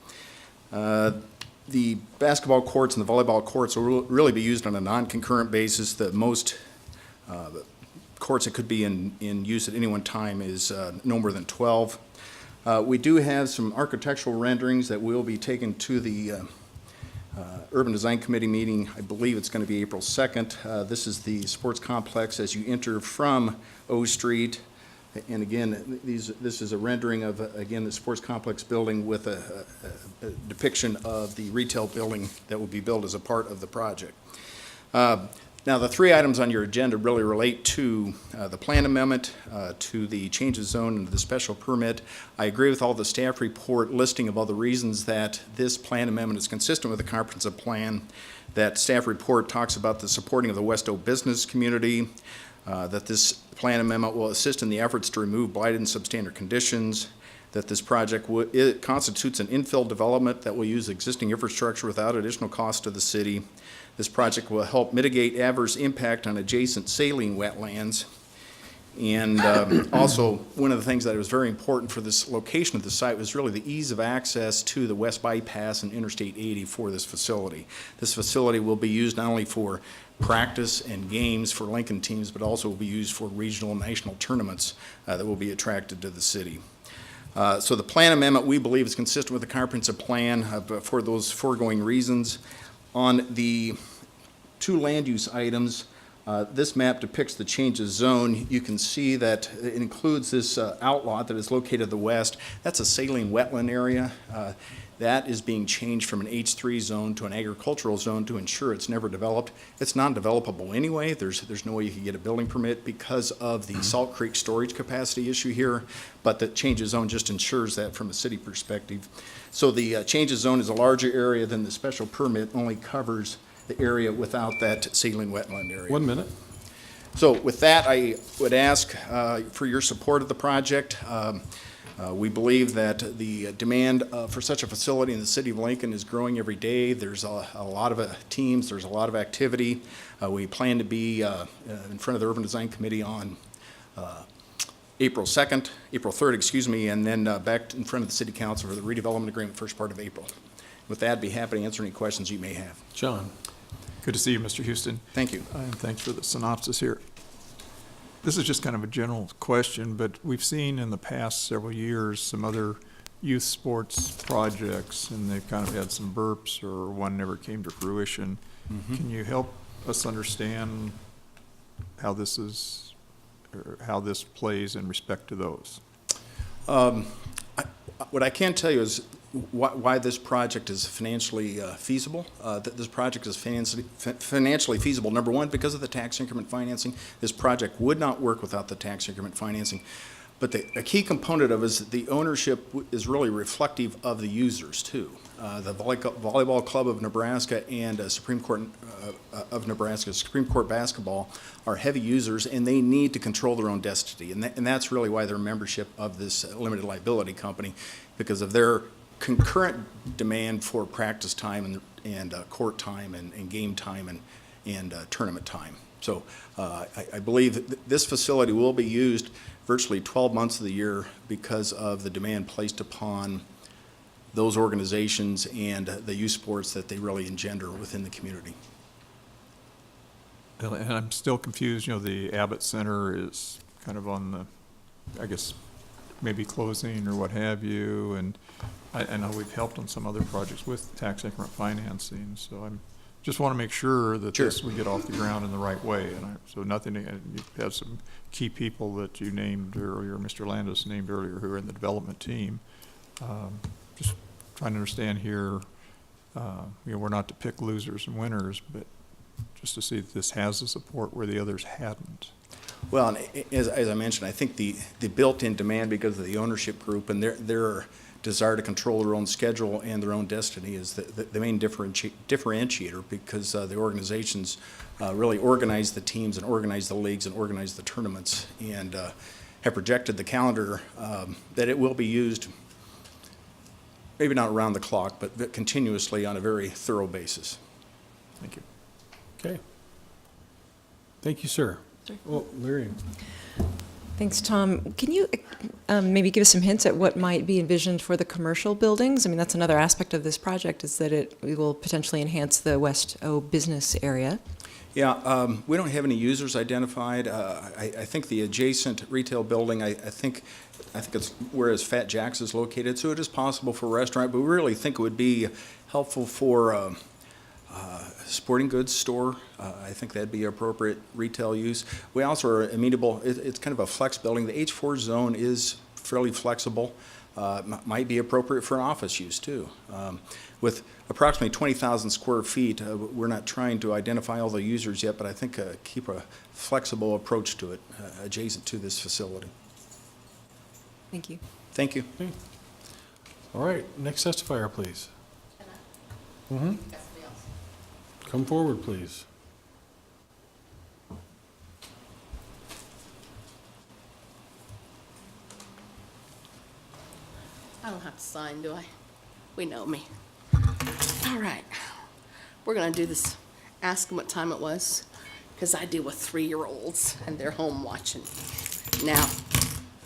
The basketball courts and the volleyball courts will really be used on a non-concurrent basis. The most courts that could be in use at any one time is no more than 12. We do have some architectural renderings that will be taken to the Urban Design Committee meeting. I believe it's going to be April 2nd. This is the sports complex as you enter from O Street. And again, this is a rendering of, again, the sports complex building with a depiction of the retail building that will be built as a part of the project. Now, Now, the three items on your agenda really relate to the plan amendment, to the change of zone, and to the special permit. I agree with all the staff report listing of all the reasons that this plan amendment is consistent with the comprehensive plan. That staff report talks about the supporting of the Westo business community, that this plan amendment will assist in the efforts to remove blighted and substandard conditions, that this project it constitutes an infill development that will use existing infrastructure without additional cost to the city. This project will help mitigate adverse impact on adjacent saline wetlands. And also, one of the things that was very important for this location of the site was really the ease of access to the West Bypass and Interstate 80 for this facility. This facility will be used not only for practice and games for Lincoln teams, but also will be used for regional and national tournaments that will be attracted to the city. So the plan amendment, we believe, is consistent with the comprehensive plan for those foregoing reasons. On the two land use items, this map depicts the change of zone. You can see that it includes this outlot that is located to the west. That's a saline wetland area. That is being changed from an H3 zone to an agricultural zone to ensure it's never developed. It's non-developable anyway. There's no way you can get a building permit because of the Salt Creek storage capacity issue here, but the change of zone just ensures that from a city perspective. So the change of zone is a larger area than the special permit, only covers the area without that saline wetland area. 1 minute. So with that, I would ask for your support of the project. We believe that the demand for such a facility in the city of Lincoln is growing every day. There's a lot of teams, there's a lot of activity. We plan to be in front of the Urban Design Committee on April 3rd, excuse me, and then back in front of the City Council for the redevelopment agreement first part of April. With that, I'd be happy to answer any questions you may have. John. Good to see you, Mr. Houston. Thank you. And thanks for the synopsis here. This is just kind of a general question, but we've seen in the past several years some other youth sports projects, and they've kind of had some burps, or one never came to fruition. Mm-hmm. Can you help us understand how this is, or how this plays in respect to those? What I can tell you is why this project is financially feasible. That this project is financially feasible, number one, because of the tax increment financing. This project would not work without the tax increment financing. But a key component of it is that the ownership is really reflective of the users, too. The Volleyball Club of Nebraska and Supreme Court of Nebraska, Supreme Court basketball, are heavy users, and they need to control their own destiny. And that's really why they're membership of this limited liability company, because of their concurrent demand for practice time and court time and game time and tournament time. So I believe that this facility will be used virtually 12 months of the year because of the demand placed upon those organizations and the youth sports that they really engender within the community. And I'm still confused, you know, the Abbott Center is kind of on the, I guess, maybe closing or what have you, and I know we've helped on some other projects with tax increment financing, so I'm just want to make sure that this we get off the ground in the right way. And so nothing, you have some key people that you named earlier, Mr. Landis named earlier, who are in the development team. Just trying to understand here, you know, we're not to pick losers and winners, but just to see that this has the support where the others hadn't. Well, and as I mentioned, I think the built-in demand because of the ownership group and their desire to control their own schedule and their own destiny is the main differentiator, because the organizations really organize the teams and organize the leagues and organize the tournaments, and have projected the calendar that it will be used, maybe not around the clock, but continuously on a very thorough basis. Thank you. Okay. Thank you, sir. Well, Larry. Thanks, Tom. Can you maybe give us some hints at what might be envisioned for the commercial buildings? I mean, that's another aspect of this project, is that it will potentially enhance the West O business area. Yeah, we don't have any users identified. I think the adjacent retail building, I think it's whereas Fat Jack's is located, so it is possible for a restaurant, but we really think it would be helpful for a sporting goods store. I think that'd be appropriate retail use. We also are amenable, it's kind of a flex building. The H4 zone is fairly flexible. might be appropriate for an office use too. With approximately 20,000 square feet, we're not trying to identify all the users yet, but I think keep a flexible approach to it adjacent to this facility. Thank you. Thank you. All right, next testifier, please. Come forward, please. I don't have to sign, do I? We know me. All right. We're going to do this, ask them what time it was, because I deal with 3-year-olds, and they're home watching. Now,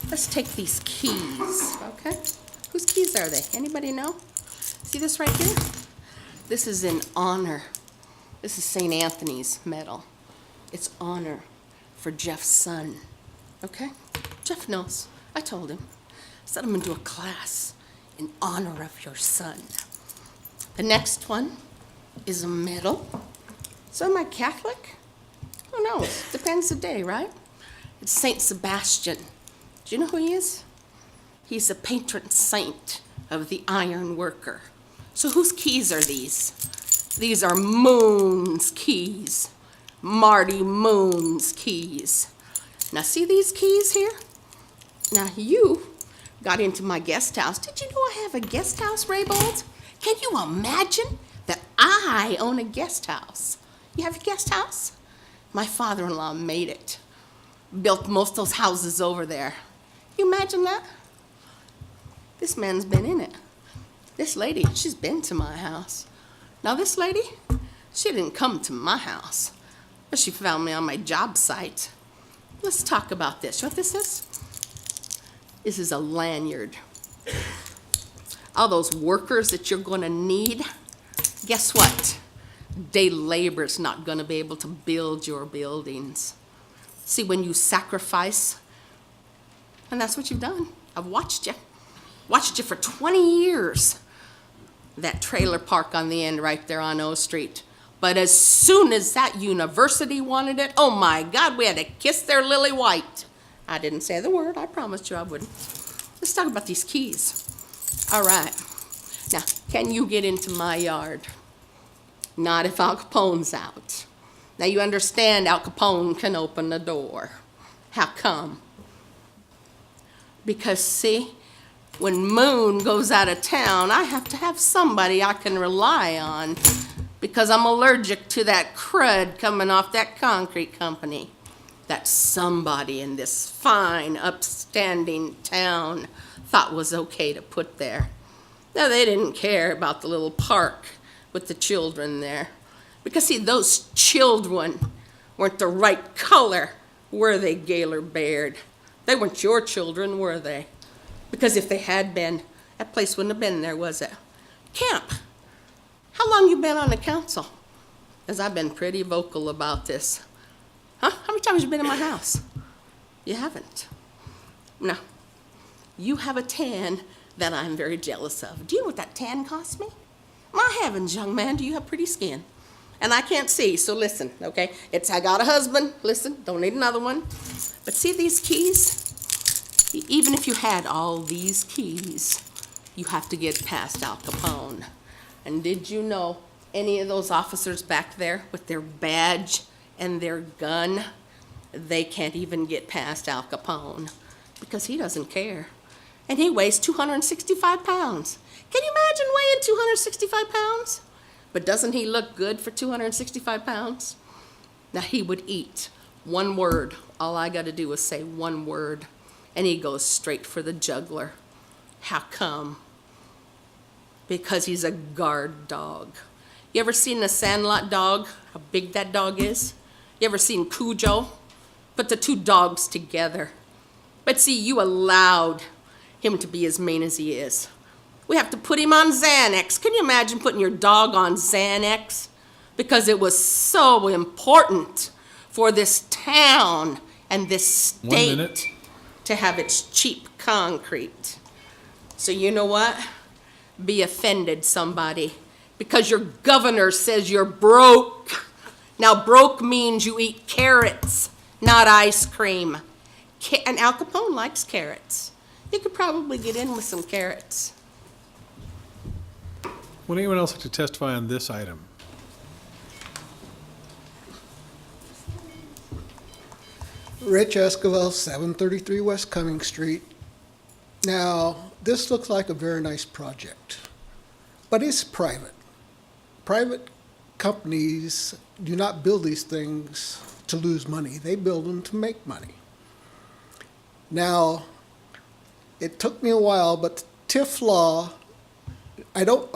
let's take these keys, okay? Whose keys are they? Anybody know? See this right here? This is in honor. This is St. Anthony's medal. It's honor for Jeff's son, okay? Jeff knows. I told him. Set him into a class in honor of your son. The next one is a medal. So am I Catholic? Who knows? Depends the day, right? It's Saint Sebastian. Do you know who he is? He's the patron saint of the iron worker. So whose keys are these? These are Moon's keys. Marty Moon's keys. Now see these keys here? Now you got into my guest house. Did you know I have a guest house, Raybold? Can you imagine that I own a guest house? You have a guest house? My father-in-law made it. Built most of those houses over there. You imagine that? This man's been in it. This lady, she's been to my house. Now this lady, she didn't come to my house, but she found me on my job site. Let's talk about this. You know what this is? This is a lanyard. All those workers that you're going to need, guess what? Day labor's not going to be able to build your buildings. See, when you sacrifice, and that's what you've done. I've watched you. Watched you for 20 years. That trailer park on the end right there on O Street. But as soon as that university wanted it, oh my God, we had to kiss their lily white. I didn't say the word, I promised you I wouldn't. Let's talk about these keys. All right. Now, can you get into my yard? Not if Al Capone's out. Now, you understand Al Capone can open the door. How come? Because, see, when Moon goes out of town, I have to have somebody I can rely on because I'm allergic to that crud coming off that concrete company. That somebody in this fine, upstanding town thought was okay to put there. Now, they didn't care about the little park with the children there. Because, see, those children weren't the right color, were they, Gaylor Baird? They weren't your children, were they? Because if they had been, that place wouldn't have been there, was it? Camp, how long you been on the council? Because I've been pretty vocal about this. Huh? How many times have you been in my house? You haven't. No. You have a tan that I'm very jealous of. Do you know what that tan cost me? My heavens, young man, do you have pretty skin? And I can't see, so listen, okay? I got a husband, listen, don't need another one. But see these keys? Even if you had all these keys, you have to get past Al Capone. And did you know any of those officers back there with their badge and their gun, they can't even get past Al Capone because he doesn't care. And he weighs 265 pounds. Can you imagine weighing 265 pounds? But doesn't he look good for 265 pounds? Now, he would eat one word. All I got to do is say one word, and he goes straight for the jugular. How come? Because he's a guard dog. You ever seen a Sandlot dog, how big that dog is? You ever seen Cujo? Put the two dogs together. But see, you allowed him to be as mean as he is. We have to put him on Xanax. Can you imagine putting your dog on Xanax? Because it was so important for this town and this state to have its cheap concrete. So you know what? Be offended, somebody, because your governor says you're broke. Now, broke means you eat carrots, not ice cream. And Al Capone likes carrots. You could probably get in with some carrots. Would anyone else like to testify on this item? Rich Esquivel, 733 West Cumming Street. Now, this looks like a very nice project, but it's private. Private companies do not build these things to lose money. They build them to make money. Now, it took me a while, but TIF law,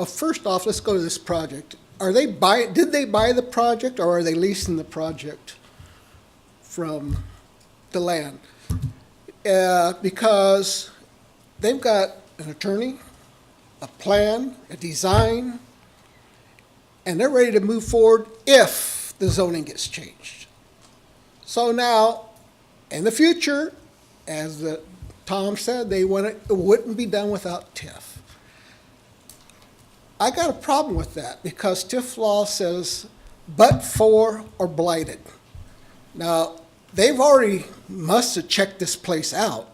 first off, let's go to this project. Did they buy the project, or are they leasing the project from the land? Because they've got an attorney, a plan, a design, and they're ready to move forward if the zoning gets changed. So now, in the future, as Tom said, it wouldn't be done without TIF. I got a problem with that because TIF law says but for or blighted. Now, they've already must have checked this place out.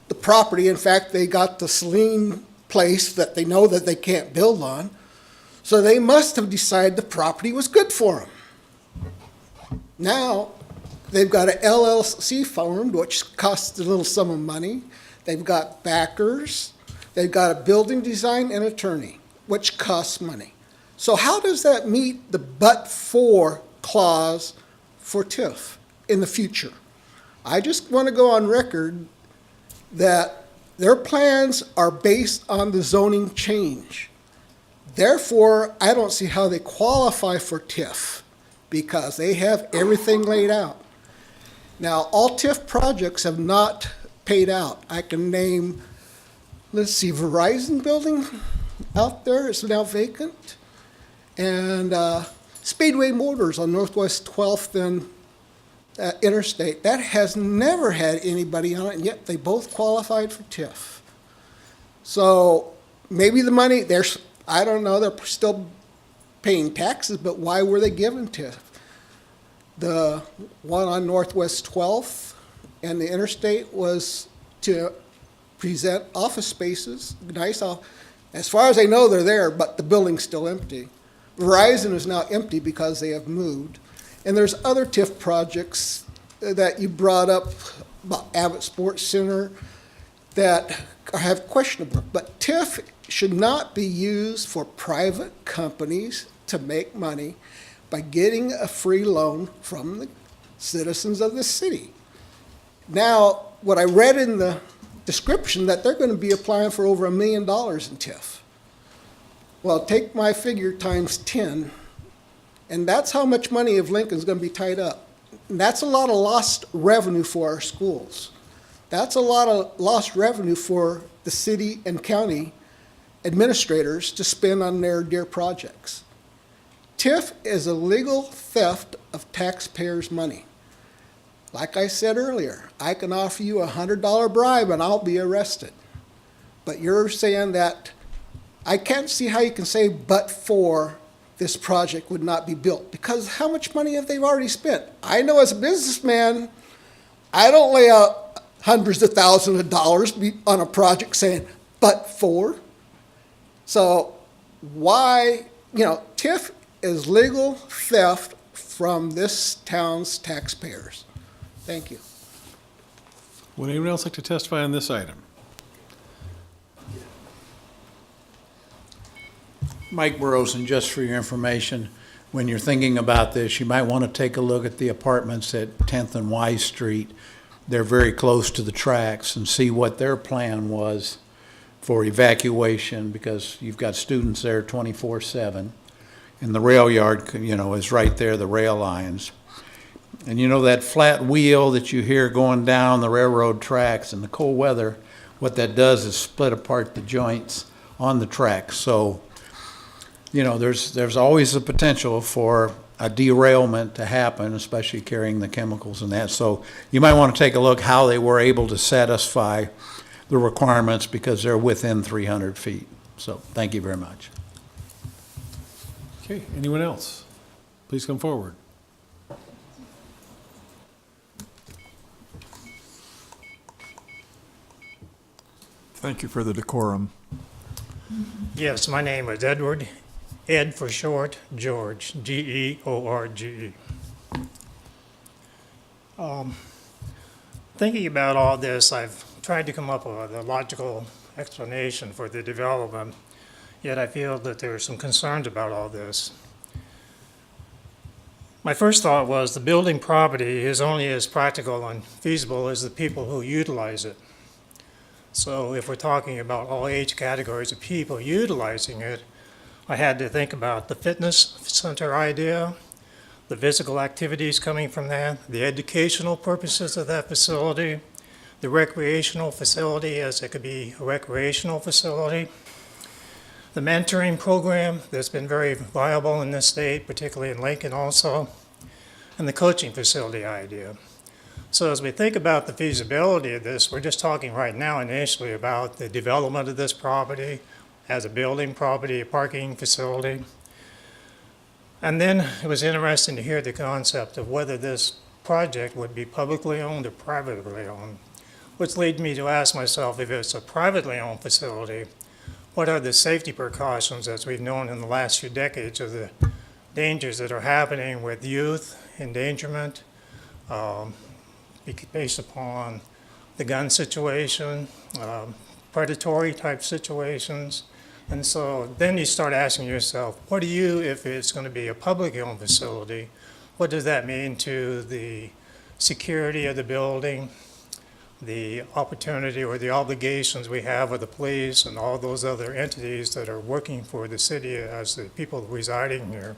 The property, in fact, they got the Celine place that they know that they can't build on. So they must have decided the property was good for them. Now, they've got an LLC formed, which costs a little sum of money. They've got backers. They've got a building design and attorney, which costs money. So how does that meet the but-for clause for TIF in the future? I just want to go on record that their plans are based on the zoning change. Therefore, I don't see how they qualify for TIF because they have everything laid out. Now, all TIF projects have not paid out. I can name, let's see, Verizon building out there is now vacant. And Speedway Motors on Northwest 12th and Interstate, that has never had anybody on it, and yet they both qualified for TIF. So maybe the money, I don't know, they're still paying taxes, but why were they given TIF? The one on Northwest 12th and the Interstate was to present office spaces, nice off. As far as I know, they're there, but the building's still empty. Verizon is now empty because they have moved. And there's other TIF projects that you brought up, about Abbott Sports Center, that have questionable. But TIF should not be used for private companies to make money by getting a free loan from the citizens of the city. Now, what I read in the description, that they're going to be applying for over $1 million in TIF. Well, take my figure times 10, and that's how much money of Lincoln's going to be tied up. And that's a lot of lost revenue for our schools. That's a lot of lost revenue for the city and county administrators to spend on their dear projects. TIF is a legal theft of taxpayers' money. Like I said earlier, I can offer you a $100 bribe and I'll be arrested. But you're saying that I can't see how you can say but for this project would not be built, because how much money have they already spent? I know as a businessman, I don't lay out hundreds of thousands of dollars on a project saying but for. So why, TIF is legal theft from this town's taxpayers. Thank you. Would anyone else like to testify on this item? Mike Burrows, just for your information, when you're thinking about this, you might want to take a look at the apartments at 10th and Y Street. They're very close to the tracks, and see what their plan was for evacuation, because you've got students there 24/7. And the rail yard, is right there, the rail lines. And that flat wheel that you hear going down the railroad tracks in the cold weather, what that does is split apart the joints on the tracks. So, there's always a potential for a derailment to happen, especially carrying the chemicals and that. So you might want to take a look how they were able to satisfy the requirements, because they're within 300 feet. So thank you very much. Okay, anyone else? Please come forward. Thank you for the decorum. Yes, my name is Edward, Ed for short, George, George. Thinking about all this, I've tried to come up with a logical explanation for the development, yet I feel that there are some concerns about all this. My first thought was the building property is only as practical and feasible as the people who utilize it. So if we're talking about all age categories of people utilizing it, I had to think about the fitness center idea, the physical activities coming from that, the educational purposes of that facility, the recreational facility as it could be a recreational facility, the mentoring program that's been very viable in this state, particularly in Lincoln also, and the coaching facility idea. So as we think about the feasibility of this, we're just talking right now initially about the development of this property as a building property, a parking facility. And then it was interesting to hear the concept of whether this project would be publicly owned or privately owned, which led me to ask myself, if it's a privately owned facility, what are the safety precautions, as we've known in the last few decades, of the dangers that are happening with youth, endangerment, based upon the gun situation, predatory type situations. And so then you start asking yourself, what do you, if it's going to be a publicly owned facility, what does that mean to the security of the building, the opportunity or the obligations we have with the police and all those other entities that are working for the city as the people residing here?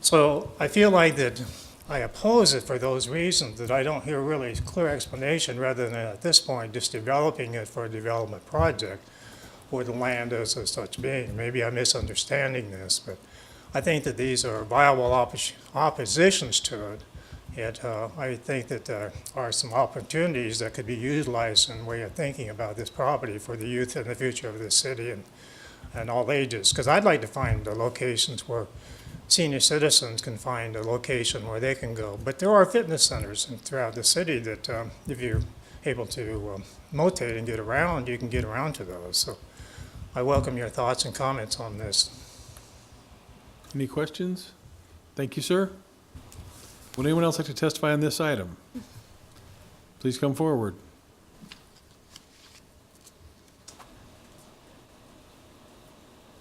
So I feel like that I oppose it for those reasons, that I don't hear really clear explanation, rather than at this point just developing it for a development project or the land as such being. Maybe I'm misunderstanding this, but I think that these are viable oppositions to it. Yet I think that there are some opportunities that could be utilized in the way of thinking about this property for the youth and the future of the city and all ages. Because I'd like to find the locations where senior citizens can find a location where they can go. But there are fitness centers throughout the city that if you're able to motate and get around, you can get around to those. So I welcome your thoughts and comments on this. Any questions? Thank you, sir. Would anyone else like to testify on this item? Please come forward.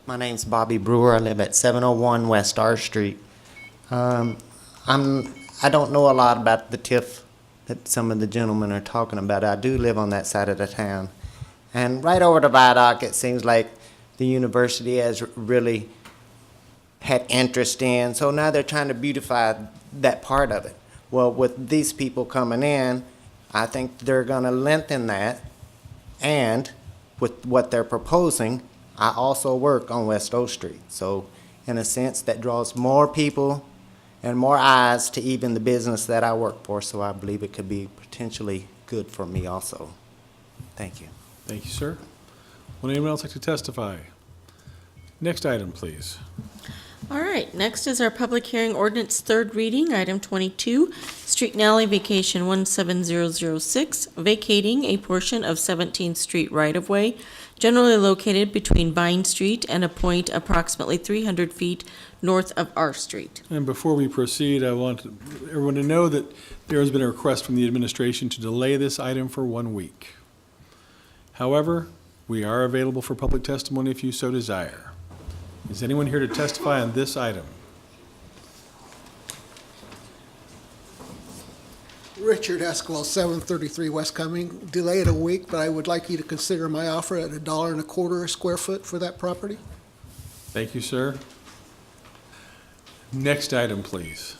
My name's Bobby Brewer. I live at 701 West R Street. I don't know a lot about the TIF that some of the gentlemen are talking about. I do live on that side of the town. And right over the viaduct, it seems like the university has really had interest in. So now they're trying to beautify that part of it. Well, with these people coming in, I think they're going to lengthen that. And with what they're proposing, I also work on West O Street. So in a sense, that draws more people and more eyes to even the business that I work for. So I believe it could be potentially good for me also. Thank you. Thank you, sir. Would anyone else like to testify? Next item, please. All right, next is our public hearing ordinance third reading, item 22, Street and Alley Vacation 17006, vacating a portion of 17th Street right-of-way, generally located between Vine Street and a point approximately 300 feet north of R Street. And before we proceed, I want everyone to know that there has been a request from the administration to delay this item for 1 week. However, we are available for public testimony if you so desire. Is anyone here to testify on this item? Richard Esquivel, 733 West Cumming. Delay it a week, but I would like you to consider my offer at $1.25 a square foot for that property. Thank you, sir. Next item, please.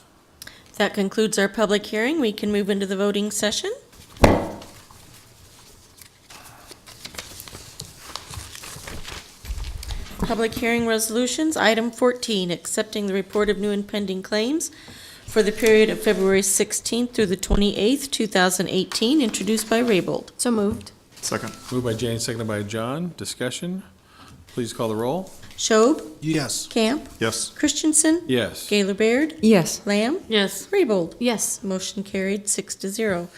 That concludes our public hearing. We can move into the voting session. Public hearing resolutions, item 14, accepting the report of new and pending claims for the period of February 16th through the 28th, 2018, introduced by Raybold. So moved. Second. Moved by Jane, seconded by John. Discussion. Please call the roll. Schob, Yes. Camp, Yes. Christensen, Yes. Gaylor Baird, Yes. Lamb, Yes. Raybold. Yes. Motion carried 6-0.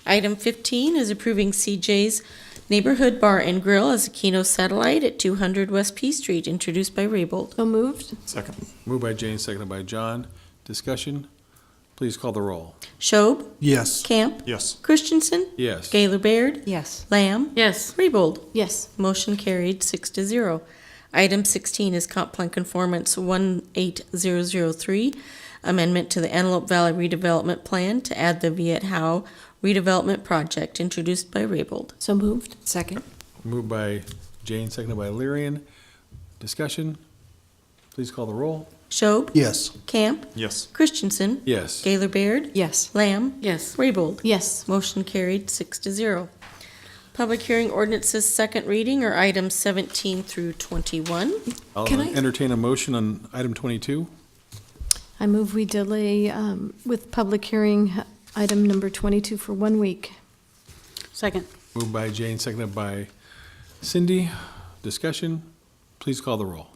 Item 15 is approving CJ's Neighborhood Bar and Grill as a Keno satellite at 200 West P Street, introduced by Raybold. So moved. Second. Moved by Jane, seconded by John. Discussion? Please call the roll. Schob, Yes. Camp, Yes. Christensen, Yes. Gaylor Baird, Yes. Lamb, Yes. Raybold. Yes. Motion carried 6-0. Item 16 is Comp Plan Conformance 18003, amendment to the Antelope Valley redevelopment plan to add the Viet Howe redevelopment project, introduced by Raybold. So moved. Second. Moved by Jane, seconded by Lyrian. Discussion? Please call the roll. Schob, Yes. Camp, Yes. Christensen, Yes. Gaylor Baird, Yes. Lamb, Yes. Raybold. Yes. Motion carried 6-0. Public hearing ordinances second reading are items 17 through 21. I'll Can I- entertain a motion on item 22. I move we delay with public hearing item number 22 for 1 week. Second. Moved by Jane, seconded by Cindy. Discussion? Please call the roll.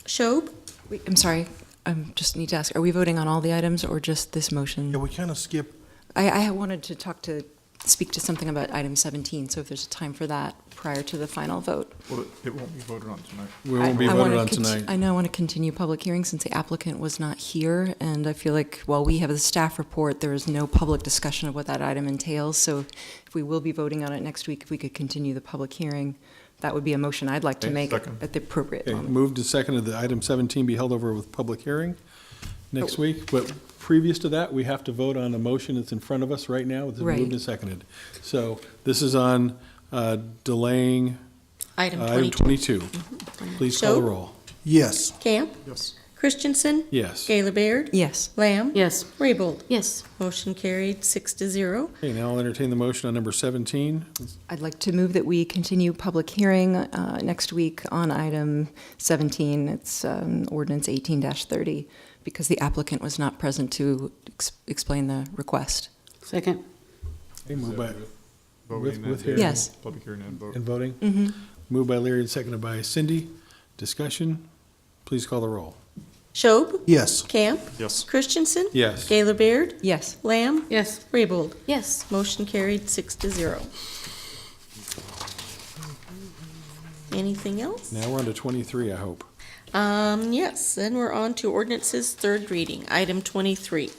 Schob, Wait, I'm sorry. I just need to ask, are we voting on all the items or just this motion? Yeah, we kind of skip. I wanted to speak to something about item 17, so if there's a time for that prior to the final vote. Well, it won't be voted on tonight. We won't be I voted wanna on tonight. I know I want to continue public hearing since the applicant was not here, and I feel like while we have the staff report, there is no public discussion of what that item entails, so if we will be voting on it next week, if we could continue the public hearing, that would be a motion I'd like to Okay, make second. at the appropriate Okay, moment. moved and seconded that item 17 be held over with public hearing next week. But previous to that, we have to vote on a motion that's in front of us right now. It's Right. moved and seconded. So this is on delaying item item 22. 22. Please call the Schob? roll. Yes. Camp, Yes. Christensen, Yes. Gaylor Baird, Yes. Lamb, Yes. Raybold. Yes. Motion carried 6-0. Okay, now I'll entertain the motion on number 17. I'd like to move that we continue public hearing next week on item 17. It's ordinance 18-30, because the applicant was not present to explain the request. Second. Okay, moved by, Voting with and- hearing. Yes. Public hearing and vote. and voting. Mm-hmm. Moved by Leary and seconded by Cindy. Discussion? Please call the roll. Schob, Yes. Camp, Yes. Christensen, Yes. Gaylor Baird, Yes. Lamb, Yes. Raybold. Yes. Motion carried 6-0. Anything else? Now we're on to 23, I hope. Yes, then we're on to ordinances, third reading. Item 23,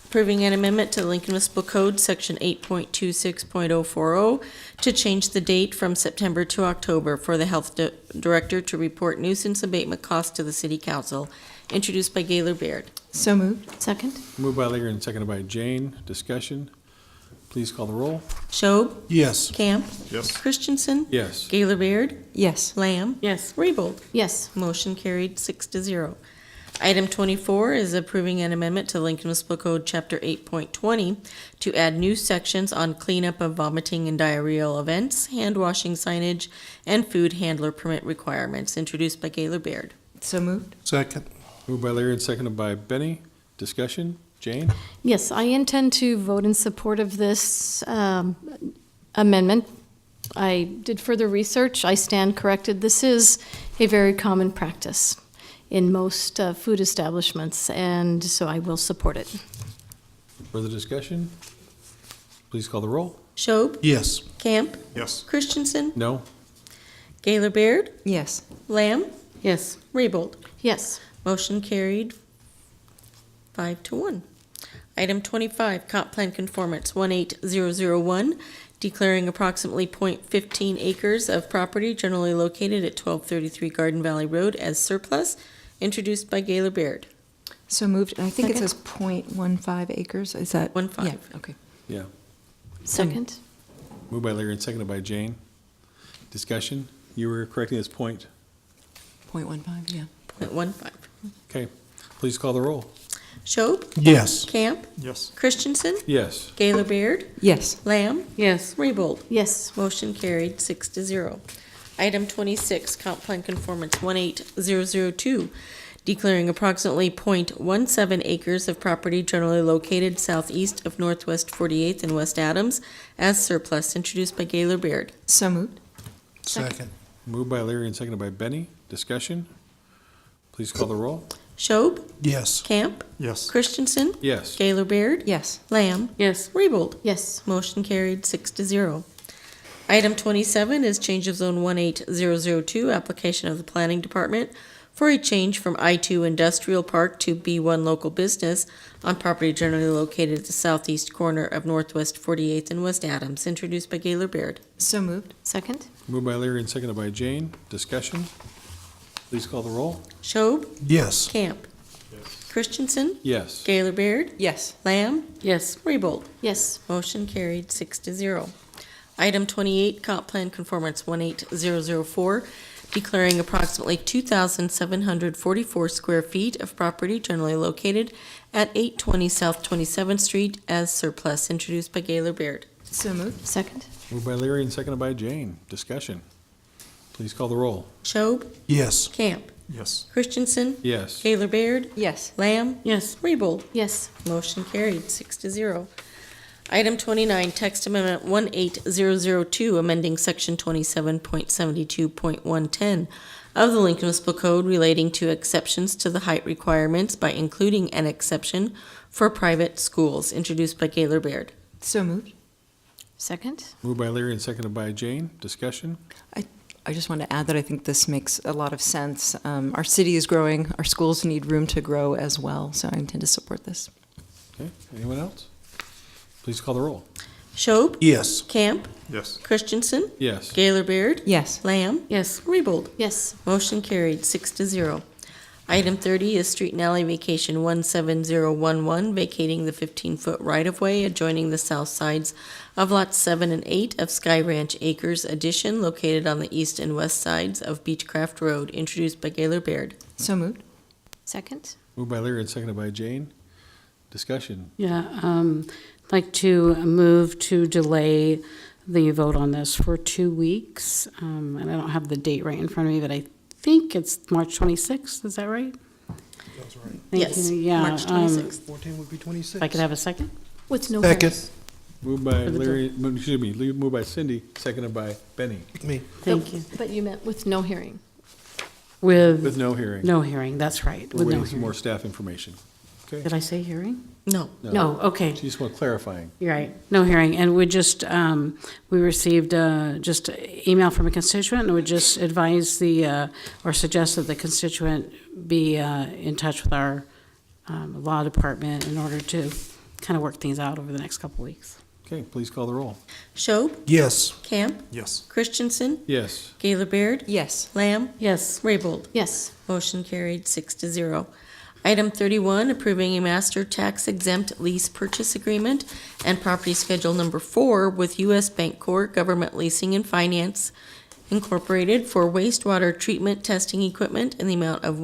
approving an amendment to the Lincoln Municipal Code, Section 8.26.040, to change the date from September to October for the Health Director to report nuisance abatement costs to the City Council, introduced by Gaylor Baird. So moved. Second. Moved by Leary and seconded by Jane. Discussion? Please call the roll. Schob, Yes. Camp, Yes. Christensen, Yes. Gaylor Baird, Yes. Lamb, Yes. Raybold. Yes. Motion carried 6-0. Item 24 is approving an amendment to Lincoln Municipal Code, Chapter 8.20, to add new sections on cleanup of vomiting and diarrheal events, hand washing signage, and food handler permit requirements, introduced by Gaylor Baird. So moved. Second. Moved by Leary and seconded by Benny. Discussion? Jane? Yes, I intend to vote in support of this amendment. I did further research. I stand corrected. This is a very common practice in most food establishments, and so I will support it. Further discussion? Please call the roll. Schob, Yes. Camp, Yes. Christensen, No? Gaylor Baird, Yes. Lamb, Yes. Raybold. Yes. Motion carried 5-1. Item 25, Comp Plan Conformance 18001, declaring approximately .15 acres of property generally located at 1233 Garden Valley Road as surplus, introduced by Gaylor Baird. So moved. And I think it Second. says .15 acres. Is that? 1.5. Yeah, okay. Yeah. Second. Moved by Leary and seconded by Jane. Discussion? You were correcting this point. .15, yeah. .15. Okay. Please call the roll. Schob, Yes. Camp, Yes. Christensen, Yes. Gaylor Baird, Yes. Lamb, Yes. Raybold. Yes. Motion carried 6-0. Item 26, Comp Plan Conformance 18002, declaring approximately .17 acres of property generally located southeast of Northwest 48th and West Adams as surplus, introduced by Gaylor Baird. So moved. Second. Moved by Leary and seconded by Benny. Discussion? Please call the roll. Schob, Yes. Camp, Yes. Christensen, Yes. Gaylor Baird, Yes. Lamb, Yes. Raybold. Yes. Motion carried 6-0. Item 27 is change of zone 18002, application of the Planning Department for a change from I-2 Industrial Park to B1 Local Business on property generally located at the southeast corner of Northwest 48th and West Adams, introduced by Gaylor Baird. So moved. Second? Moved by Leary and seconded by Jane. Discussion? Please call the roll. Schob, Yes. Camp. Christensen, Yes. Gaylor Baird, Yes. Lamb, Yes. Raybold. Yes. Motion carried 6-0. Item 28, Comp Plan Conformance 18004, declaring approximately 2,744 square feet of property generally located at 820 South 27th Street as surplus, introduced by Gaylor Baird. So moved. Second? Moved by Leary and seconded by Jane. Discussion? Please call the roll. Schob, Yes. Camp. Yes. Christensen, Yes. Gaylor Baird, Yes. Lamb, Yes. Raybold. Yes. Motion carried 6-0. Item 29, Text Amendment 18002, amending Section 27.72.110 of the Lincoln Municipal Code relating to exceptions to the height requirements by including an exception for private schools, introduced by Gaylor Baird. So moved. Second? Moved by Leary and seconded by Jane. Discussion? I just want to add that I think this makes a lot of sense. Our city is growing, our schools need room to grow as well, so I intend to support this. Okay, anyone else? Please call the roll. Schob, Yes. Camp, Yes. Christensen, Yes. Gaylor Baird, Yes. Lamb, Yes. Raybold. Yes. Motion carried 6-0. Item 30 is Street and Alley Vacation 17011, vacating the 15-foot right-of-way adjoining the south sides of lots 7 and 8 of Sky Ranch Acres Addition, located on the east and west sides of Beechcraft Road, introduced by Gaylor Baird. So moved. Second? Moved by Leary and seconded by Jane. Discussion? Yeah, I'd like to move to delay the vote on this for 2 weeks. And I don't have the date right in front of me, but I think it's March 26th, is that right? That's right. Thank Yes, you. Yeah, March 26th. 14 would be 26. If I could have a second? With no Second. hearings. Moved by For the Leary, excuse me, moved by Cindy, seconded by Benny, Me. Thank you. But you meant with no hearing. with no hearing. No hearing, that's right, We're with no waiting for more hearing. staff information. Okay? Did I say hearing? No. No, okay. She just want clarifying. You're right, no hearing, and we just, we received just a email from a constituent, and would just advise the, or suggest that the constituent be in touch with our law department in order to kind of work things out over the next couple weeks. Okay, please call the roll. Schob, Yes. Camp, Yes. Christensen, Yes. Gaylor Baird, Yes. Lamb, Yes, Raybold. Yes. Motion carried 6-0. Item 31, approving a master tax exempt lease purchase agreement and property schedule number 4 with U.S. Bancorp Government Leasing and Finance Incorporated for wastewater treatment testing equipment in the amount of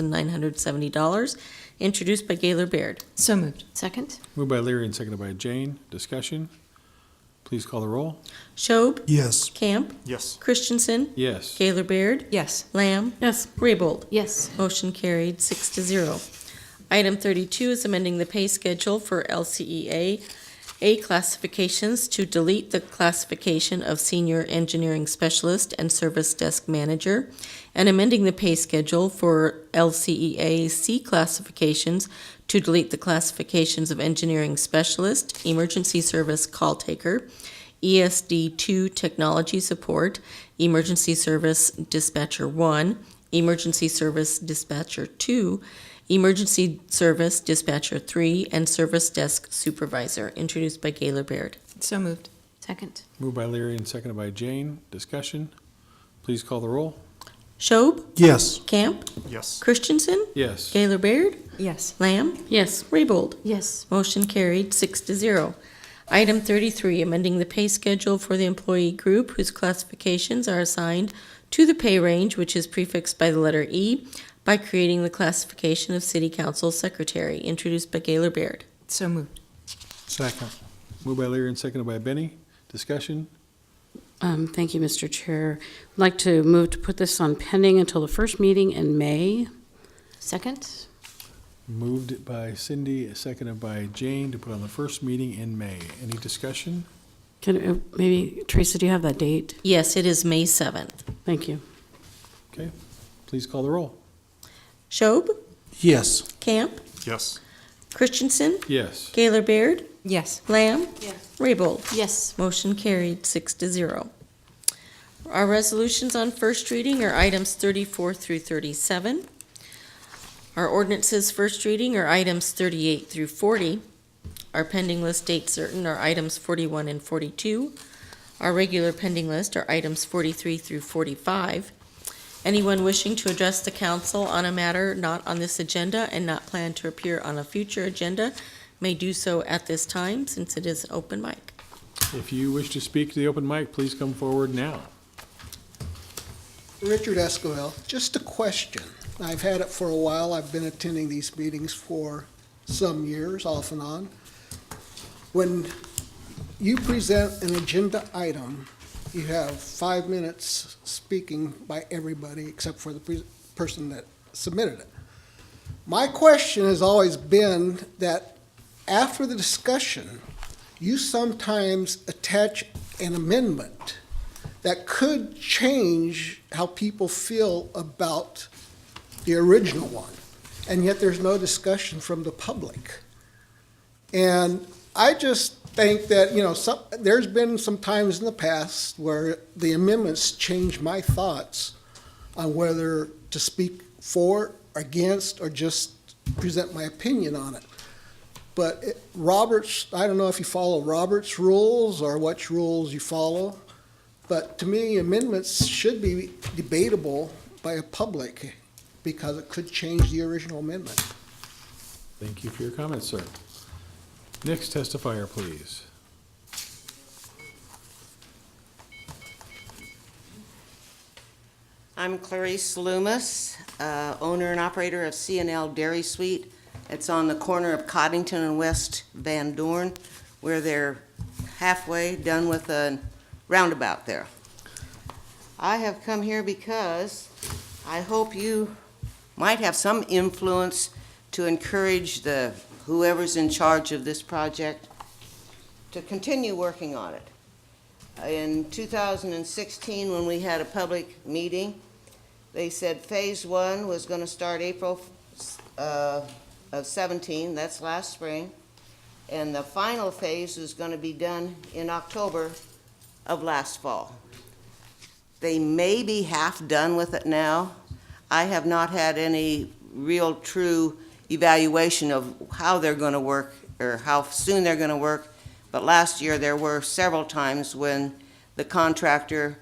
$161,970, introduced by Gaylor Baird. So moved. Second? Moved by Leary and seconded by Jane. Discussion? Please call the roll. Schob, Yes. Camp, Yes. Christensen, Yes. Gaylor Baird, Yes. Lamb, yes, Raybold. Yes. Motion carried 6-0. Item 32 is amending the pay schedule for LCEA A classifications to delete the classification of Senior Engineering Specialist and Service Desk Manager, and amending the pay schedule for LCEA C classifications to delete the classifications of Engineering Specialist, Emergency Service Call Taker, ESD2 Technology Support, Emergency Service Dispatcher 1, Emergency Service Dispatcher 2, Emergency Service Dispatcher 3, and Service Desk Supervisor, introduced by Gaylor Baird. So moved. Second? Moved by Leary and seconded by Jane. Discussion? Please call the roll. Schob, Yes. Camp, Yes. Christensen, Yes. Gaylor Baird, Yes. Lamb, yes, Raybold. Yes. Motion carried 6-0. Item 33, amending the pay schedule for the employee group whose classifications are assigned to the pay range, which is prefixed by the letter E, by creating the classification of City Council Secretary, introduced by Gaylor Baird. So moved. Second. Moved by Leary and seconded by Benny. Discussion? thank you, Mr. Chair. I'd like to move to put this on pending until the first meeting in May. Second? Moved by Cindy, seconded by Jane to put on the first meeting in May. Any discussion? Can, maybe, Teresa, do you have that date? Yes, it is May 7th. Thank you. Okay, please call the roll. Schob, Yes. Camp, Yes. Christensen, Yes. Gaylor Baird, Yes. Lamb? Yes. Raybold? Yes. Motion carried, 6-0. Our resolutions on first reading are items 34 through 37. Our ordinances first reading are items 38 through 40. Our pending list date certain are items 41 and 42. Our regular pending list are items 43 through 45. Anyone wishing to address the council on a matter not on this agenda and not planned to appear on a future agenda may do so at this time, since it is open mic. If you wish to speak to the open mic, please come forward now. Richard Esquivel, just a question. I've had it for a while. I've been attending these meetings for some years, off and on. When you present an agenda item, you have 5 minutes speaking by everybody except for the person that submitted it. My question has always been that after the discussion, you sometimes attach an amendment that could change how people feel about the original one, and yet there's no discussion from the public. And I just think that, there's been some times in the past where the amendments change my thoughts on whether to speak for, against, or just present my opinion on it. But Roberts, I don't know if you follow Robert's rules or which rules you follow, but to me, amendments should be debatable by a public because it could change the original amendment. Thank you for your comments, sir. Next testifier, please. I'm Clarice Loomis, owner and operator of C&L Dairy Suite. It's on the corner of Coddington and West Van Dorn, where they're halfway done with a roundabout there. I have come here because I hope you might have some influence to encourage whoever's in charge of this project to continue working on it. In 2016, when we had a public meeting, they said phase 1 was going to start April of 17, that's last spring, and the final phase is going to be done in October of last fall. They may be half done with it now. I have not had any real true evaluation of how they're going to work or how soon they're going to work, but last year there were several times when the contractor,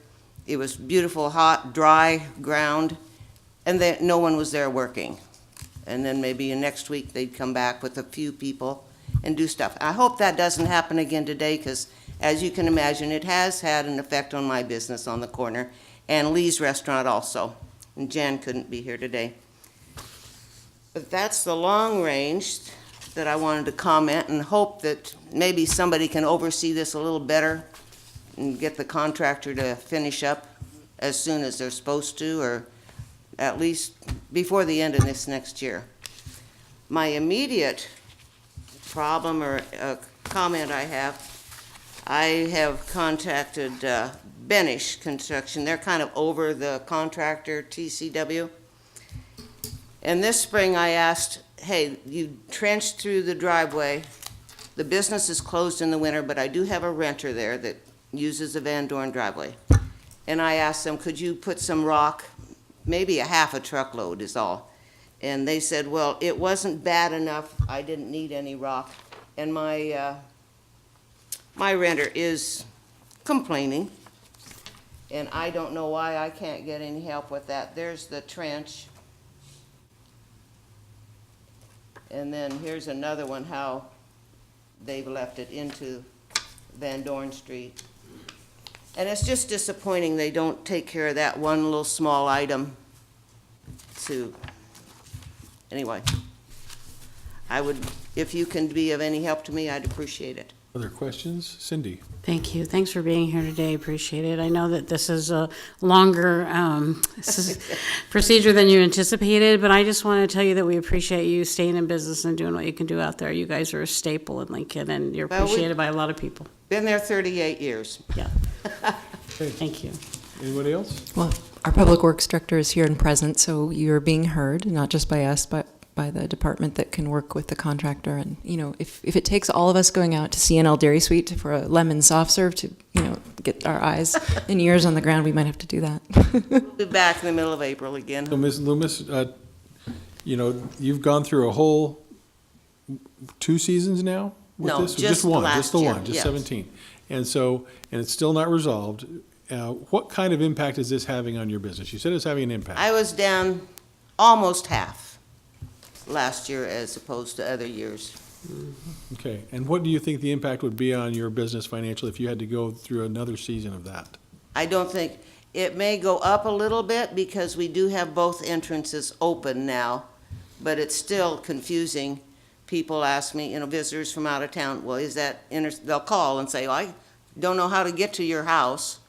it was beautiful, hot, dry ground, and no one was there working. And then maybe next week they'd come back with a few people and do stuff. I hope that doesn't happen again today, because as you can imagine, it has had an effect on my business on the corner and Lee's Restaurant also. And Jan couldn't be here today. But that's the long range that I wanted to comment, and hope that maybe somebody can oversee this a little better and get the contractor to finish up as soon as they're supposed to, or at least before the end of this next year. My immediate problem or comment I have contacted Benish Construction. They're kind of over the contractor, TCW. And this spring I asked, hey, you trenched through the driveway. The business is closed in the winter, but I do have a renter there that uses the Van Dorn driveway. And I asked them, could you put some rock, maybe a half a truckload is all. And they said, well, it wasn't bad enough. I didn't need any rock. And my renter is complaining. And I don't know why I can't get any help with that. There's the trench. And then here's another one, how they've left it into Van Dorn Street. And it's just disappointing they don't take care of that one little small item to, anyway. I would, if you can be of any help to me, I'd appreciate it. Other questions? Cindy? Thank you. Thanks for being here today. Appreciate it. I know that this is a longer procedure than you anticipated, but I just want to tell you that we appreciate you staying in business and doing what you can do out there. You guys are a staple in Lincoln, and you're appreciated by a lot of people. Been there 38 years. Yeah. Thank you. Anybody else? Well, our Public Works Director is here and present, so you're being heard, not just by us, but by the department that can work with the contractor. And, you know, if it takes all of us going out to CNL Dairy Suite for a lemon soft serve to, you know, get our eyes and ears on the ground, we might have to do that. We'll be back in the middle of April again. So, Ms. Loomis, you know, you've gone through a whole 2 seasons now with No, this? Or just one, last just the year, one, just yes. 17. And so, and it's still not resolved. What kind of impact is this having on your business? You said it's having an impact. I was down almost half last year as opposed to other years. Okay, and what do you think the impact would be on your business financially if you had to go through another season of that? I don't think, it may go up a little bit because we do have both entrances open now, but it's still confusing. People ask me, you know, visitors from out of town, well, is that, they'll call and say, well, I don't know how to get to your house.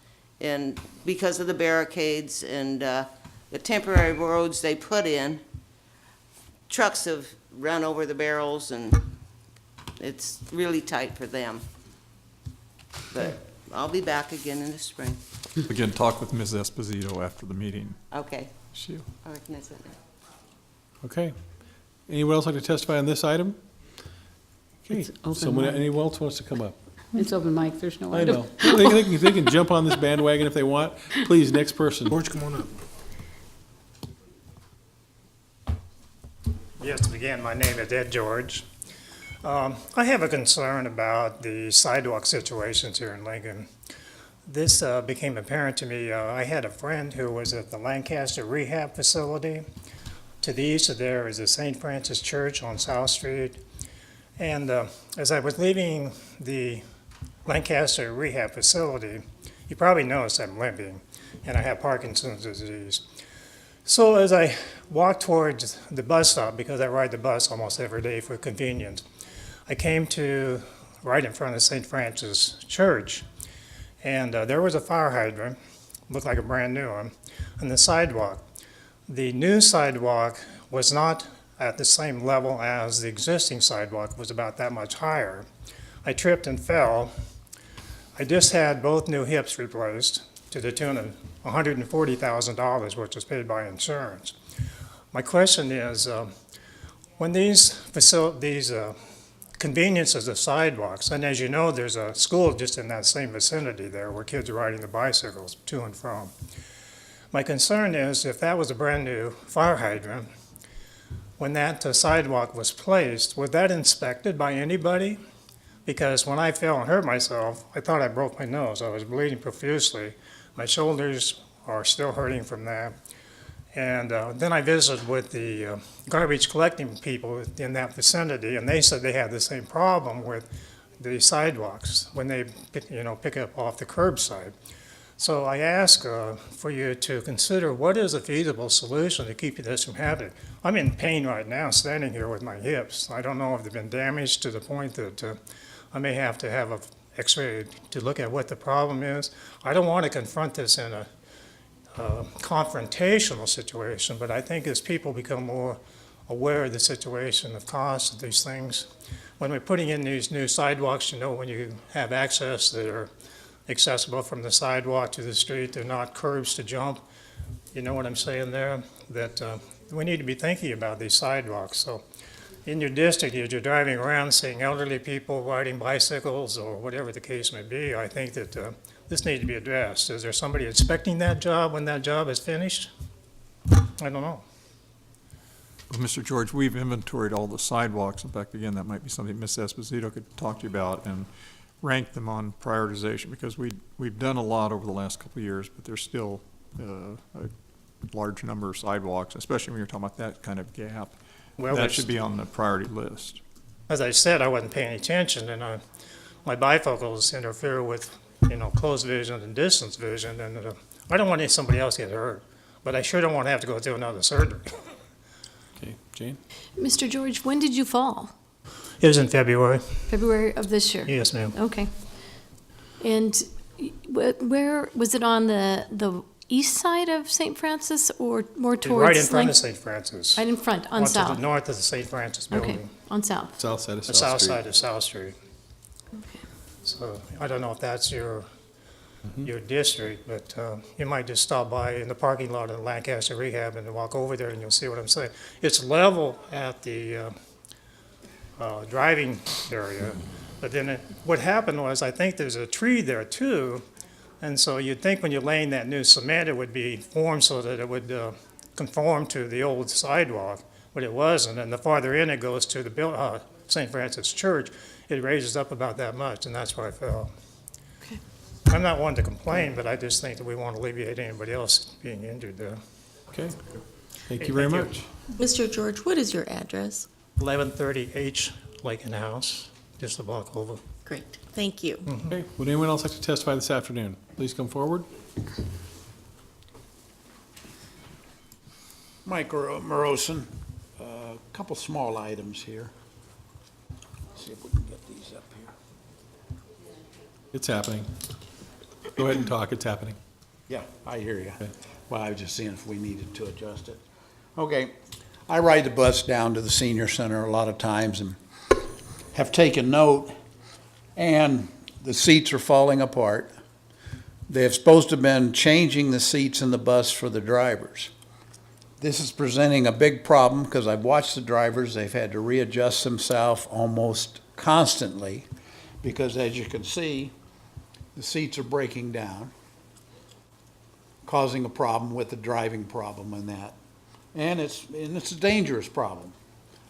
And because of the barricades and the temporary roads they put in, trucks have run over the barrels and it's really tight for them. But I'll be back again in the spring. Again, talk with Ms. Esposito after the meeting. Okay. She'll. I recognize that now. Okay. Anyone else like to testify on this item? Okay, It's open someone, mic. anyone else wants to come up? It's open mic, there's no I item. know. They can jump on this bandwagon if they want. Please, next person. George, come on up. Yes, to begin, my name is Ed George. I have a concern about the sidewalk situations here in Lincoln. This became apparent to me. I had a friend who was at the Lancaster Rehab Facility. To the east of there is the St. Francis Church on South Street. And as I was leaving the Lancaster Rehab Facility, you probably noticed I'm limping, and I have Parkinson's disease. So as I walked towards the bus stop, because I ride the bus almost every day for convenience, I came to right in front of St. Francis Church, and there was a fire hydrant, looked like a brand new one, on the sidewalk. The new sidewalk was not at the same level as the existing sidewalk, was about that much higher. I tripped and fell. I just had both new hips replaced to the tune of $140,000, which was paid by insurance. My question is, when these conveniences of sidewalks, and as you know, there's a school just in that same vicinity there where kids are riding the bicycles to and from. My concern is if that was a brand new fire hydrant, when that sidewalk was placed, was that inspected by anybody? Because when I fell and hurt myself, I thought I broke my nose. I was bleeding profusely. My shoulders are still hurting from that. And then I visited with the garbage collecting people in that vicinity, and they said they had the same problem with the sidewalks when they pick up off the curbside. So I ask for you to consider what is a feasible solution to keep this from happening. I'm in pain right now standing here with my hips. I don't know if they've been damaged to the point that I may have to have an x-ray to look at what the problem is. I don't want to confront this in a confrontational situation, but I think as people become more aware of the situation, of cost of these things, when we're putting in these new sidewalks, when you have access that are accessible from the sidewalk to the street, they're not curbs to jump, you know what I'm saying there? That we need to be thinking about these sidewalks. So in your district, as you're driving around seeing elderly people riding bicycles or whatever the case may be, I think that this needs to be addressed. Is there somebody inspecting that job when that job is finished? I don't know. Well, Mr. George, we've inventoried all the sidewalks. In fact, again, that might be something Ms. Esposito could talk to you about and rank them on prioritization, because we've done a lot over the last couple of years, but there's still a large number of sidewalks, especially when you're talking about that kind of gap. Well, that should be on the priority list. As I said, I wasn't paying attention, and my bifocals interfere with, close vision and distance vision, and I don't want somebody else to get hurt, but I sure don't want to have to go through another surgery. Okay, Jane? Mr. George, when did you fall? It was in February. February of this year? Yes, ma'am. Okay. And where, was it on the east side of St. Francis or more towards? Right in front of St. Francis. Right in front, on To south? the north of the St. Francis building. Okay, on south. South side of The South south Street. side of South Street. Okay. So I don't know if that's your your district, but you might just stop by in the parking lot of Lancaster Rehab and walk over there and you'll see what I'm saying. It's level at the driving area, but then what happened was, I think there's a tree there too, and so you'd think when you're laying that new cement, it would be formed so that it would conform to the old sidewalk, but it wasn't, and the farther in it goes to the St. Francis Church, it raises up about that much, and that's where I fell. I'm not one to complain, but I just think that we want to alleviate anybody else being injured there. Okay. Thank you very much. Mr. George, what is your address? 1130 H Lincoln House, just a block over. Great, thank you. Okay. Would anyone else like to testify this afternoon? Please come forward. Mike Morosin, a couple small items here. Let's see if we can get these up here. It's happening. Go ahead and talk, it's happening. Yeah, I hear you. Well, I was just seeing if we needed to adjust it. Okay, I ride the bus down to the senior center a lot of times and have taken note, and the seats are falling apart. They're supposed to have been changing the seats in the bus for the drivers. This is presenting a big problem because I've watched the drivers. They've had to readjust themselves almost constantly because, as you can see, the seats are breaking down, causing a problem with the driving problem in that. And it's a dangerous problem.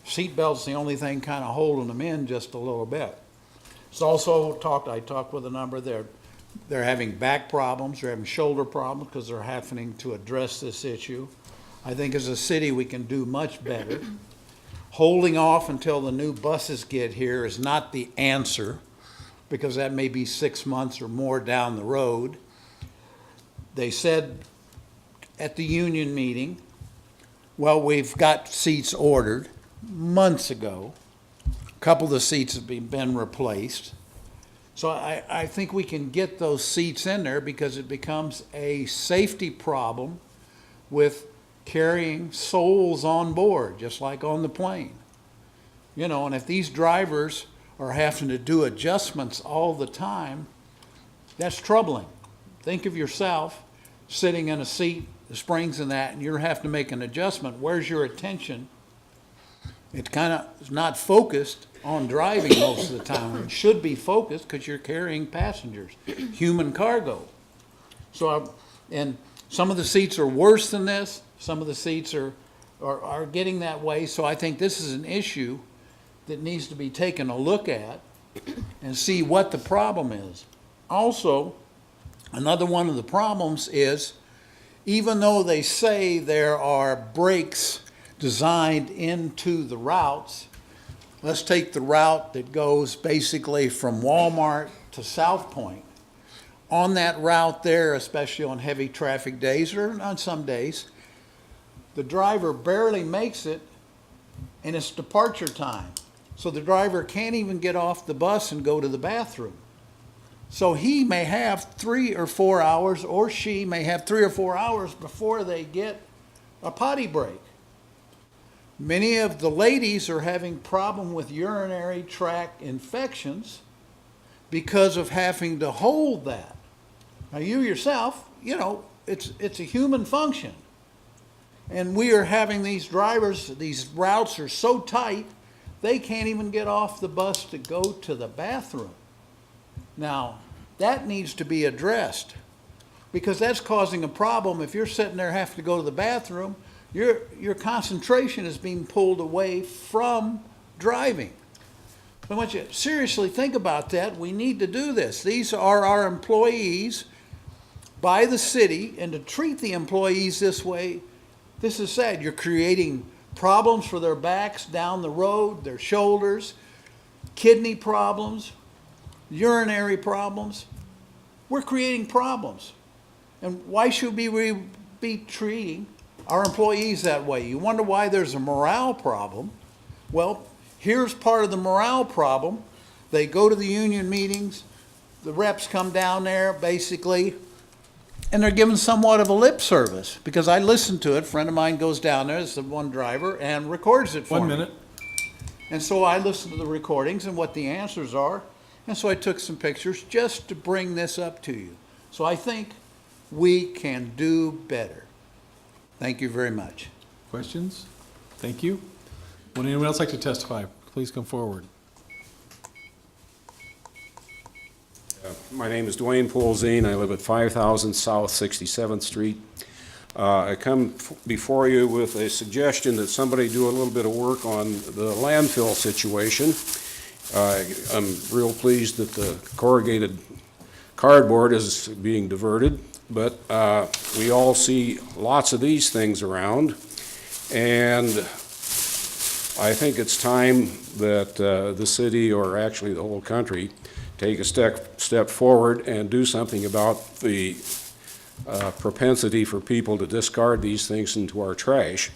Seat belt's the only thing kind of holding them in just a little bit. It's also I talked with a number, they're having back problems, they're having shoulder problems because they're having to address this issue. I think as a city we can do much better. Holding off until the new buses get here is not the answer, because that may be 6 months or more down the road. They said at the union meeting, well, we've got seats ordered months ago. A couple of the seats have been replaced. So I think we can get those seats in there because it becomes a safety problem with carrying souls on board, just like on the plane. You know, and if these drivers are having to do adjustments all the time, that's troubling. Think of yourself sitting in a seat, the springs and that, and you're having to make an adjustment. Where's your attention? It kind of is not focused on driving most of the time. It should be focused because you're carrying passengers, human cargo. So, and some of the seats are worse than this. Some of the seats are getting that way. So I think this is an issue that needs to be taken a look at and see what the problem is. Also, another one of the problems is, even though they say there are brakes designed into the routes, let's take the route that goes basically from Walmart to South Point. On that route there, especially on heavy traffic days or on some days, the driver barely makes it and it's departure time. So the driver can't even get off the bus and go to the bathroom. So he may have 3 or 4 hours, or she may have 3 or 4 hours before they get a potty break. Many of the ladies are having problem with urinary tract infections because of having to hold that. Now you yourself, you know, it's a human function. And we are having these drivers, these routes are so tight, they can't even get off the bus to go to the bathroom. Now, that needs to be addressed because that's causing a problem. If you're sitting there having to go to the bathroom, your concentration is being pulled away from driving. I want you to seriously think about that. We need to do this. These are our employees by the city, and to treat the employees this way, this is sad. You're creating problems for their backs down the road, their shoulders, kidney problems, urinary problems. We're creating problems. And why should we be treating our employees that way? You wonder why there's a morale problem. Well, here's part of the morale problem. They go to the union meetings, the reps come down there basically, and they're given somewhat of a lip service because I listen to it. A friend of mine goes down there, it's the one driver, and records it for me. 1 minute. And so I listen to the recordings and what the answers are. And so I took some pictures just to bring this up to you. So I think we can do better. Thank you very much. Questions? Thank you. Would anyone else like to testify? Please come forward. My name is Dwayne Polzine. I live at 5000 South 67th Street. I come before you with a suggestion that somebody do a little bit of work on the landfill situation. I'm real pleased that the corrugated cardboard is being diverted, but we all see lots of these things around, and I think it's time that the city, or actually the whole country, take a step forward and do something about the propensity for people to discard these things into our trash,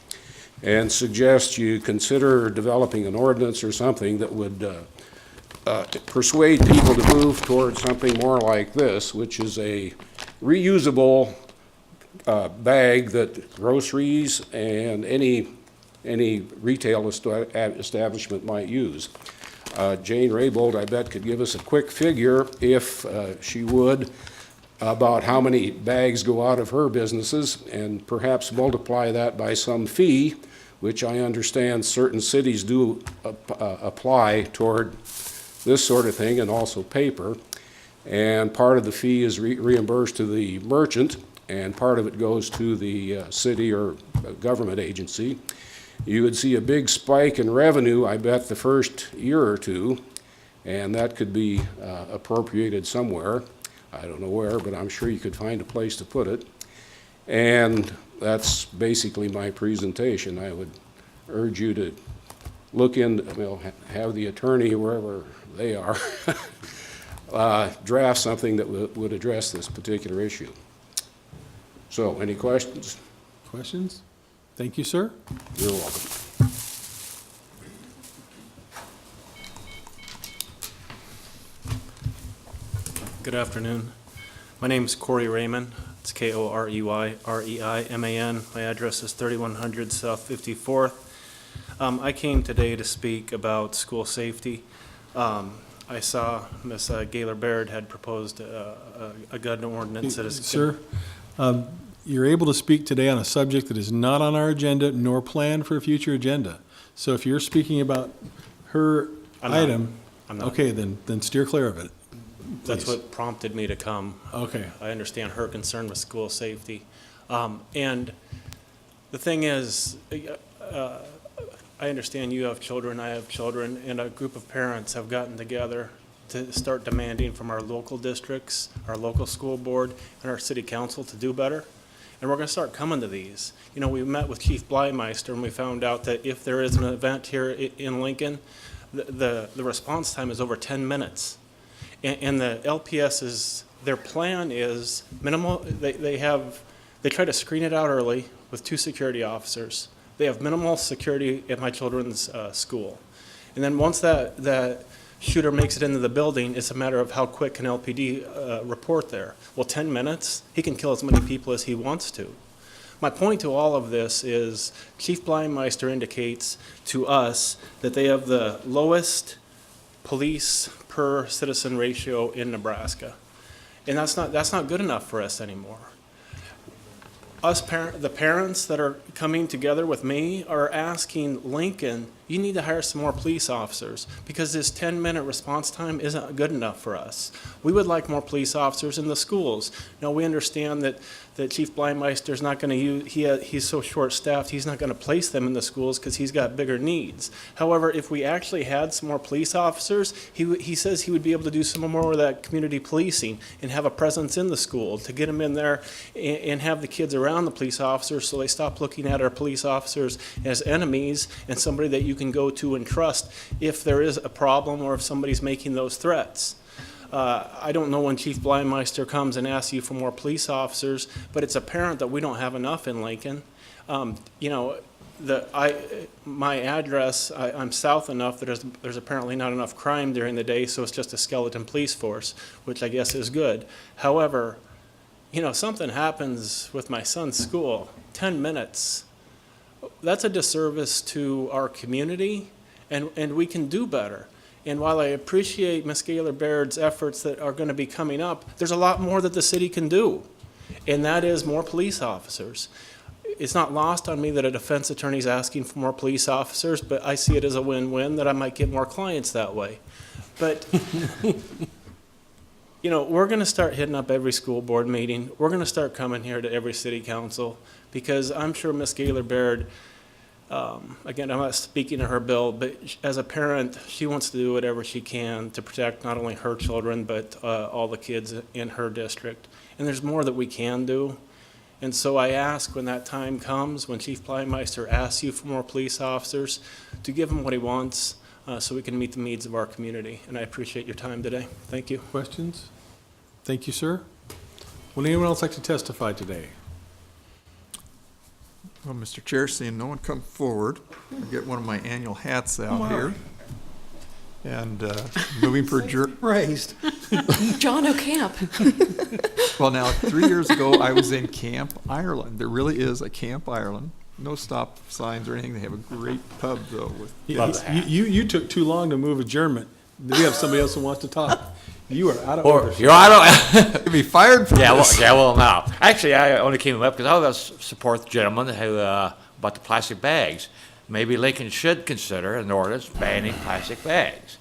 and suggest you consider developing an ordinance or something that would persuade people to move towards something more like this, which is a reusable bag that groceries and any retail establishment might use. Jane Raybold, I bet, could give us a quick figure, if she would, about how many bags go out of her businesses, and perhaps multiply that by some fee, which I understand certain cities do apply toward this sort of thing, and also paper. And part of the fee is reimbursed to the merchant, and part of it goes to the city or government agency. You would see a big spike in revenue, I bet, the first year or two, and that could be appropriated somewhere. I don't know where, but I'm sure you could find a place to put it. And that's basically my presentation. I would urge you to look in, well, have the attorney, wherever they are, draft something that would address this particular issue. So, any questions? Questions? Thank you, sir. You're welcome. Good afternoon. My name is Corey Raymond. It's K-O-R-E-Y-R-E-I-M-A-N. My address is 3100 South 54th. I came today to speak about school safety. I saw Ms. Gaylor Baird had proposed a gun ordinance that is... Sir, you're able to speak today on a subject that is not on our agenda nor planned for a future agenda. So if you're speaking about her item, I'm not. okay, then steer clear of it. That's Please. what prompted me to come. Okay. I understand her concern with school safety. And the thing is, I understand you have children, I have children, and a group of parents have gotten together to start demanding from our local districts, our local school board, and our city council to do better. And we're going to start coming to these. You know, we met with Chief Blymeister, and we found out that if there is an event here in Lincoln, the response time is over 10 minutes. And the LPS their plan is minimal. They try to screen it out early with 2 security officers. They have minimal security at my children's school. And then once that shooter makes it into the building, it's a matter of how quick can LPD report there. Well, 10 minutes, he can kill as many people as he wants to. My point to all of this is Chief Blymeister indicates to us that they have the lowest police per citizen ratio in Nebraska. And that's not good enough for us anymore. The parents that are coming together with me are asking Lincoln, you need to hire some more police officers because this 10-minute response time isn't good enough for us. We would like more police officers in the schools. Now, we understand that Chief Blymeister is not going to use, he's so short-staffed, he's not going to place them in the schools because he's got bigger needs. However, if we actually had some more police officers, he says he would be able to do some more of that community policing and have a presence in the school to get them in there and have the kids around the police officers so they stop looking at our police officers as enemies and somebody that you can go to and trust if there is a problem or if somebody's making those threats. I don't know when Chief Blymeister comes and asks you for more police officers, but it's apparent that we don't have enough in Lincoln. You know, my address, I'm south enough that there's apparently not enough crime during the day, so it's just a skeleton police force, which I guess is good. However, you know, something happens with my son's school, 10 minutes. That's a disservice to our community, and we can do better. And while I appreciate Ms. Gaylor Baird's efforts that are going to be coming up, there's a lot more that the city can do, and that is more police officers. It's not lost on me that a defense attorney is asking for more police officers, but I see it as a win-win that I might get more clients that way. But, you know, we're going to start hitting up every school board meeting. We're going to start coming here to every city council, because I'm sure Ms. Gaylor Baird, again, I'm not speaking to her bill, but as a parent, she wants to do whatever she can to protect not only her children, but all the kids in her district. And there's more that we can do. And so I ask, when that time comes, when Chief Plymeister asks you for more police officers, to give him what he wants so we can meet the needs of our community. And I appreciate your time today. Thank you. Questions? Thank you, sir. Would anyone else like to testify today? Well, Mr. Chair, seeing no one come forward, I'll get one of my annual hats out here. And moving for Raised. John O'Camp. Well, now, 3 years ago, I was in Camp Ireland. There really is a Camp Ireland. No stop signs or anything. They have a great pub, though. You took too long to move adjournment. We have somebody else who wants to talk. You are out of Or, order. you know, I don't. You'd be fired from this. Well, now, actually, I only came up because I was support the gentleman who, about the plastic bags. Maybe Lincoln should consider an ordinance banning plastic bags.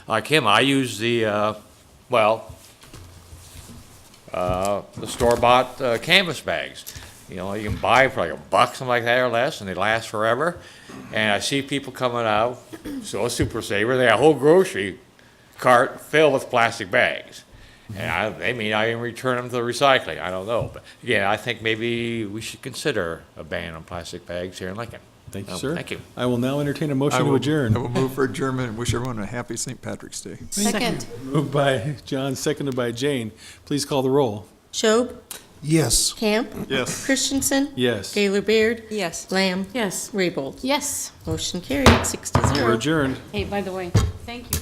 Like him, I use the store-bought canvas bags. You know, you can buy for like $1, something like that or less, and they last forever. And I see people coming out, so a Super Saver, they have a whole grocery cart filled with plastic bags. And they may not even return them to the recycling. I don't know. But again, I think maybe we should consider a ban on plastic bags here in Lincoln. Thank you, sir. Thank you. I will now entertain a I motion to will- adjourn. I will move for adjournment and wish everyone a happy St. Patrick's Day. Second. Moved by John, seconded by Jane. Please call the roll. Schob, Yes. Camp, Yes. Christensen, Yes. Gaylor Baird, Yes. Lamb, Yes. Raybold. Yes. Motion carried, 6-0. We're adjourned. Hey, by the way, thank you.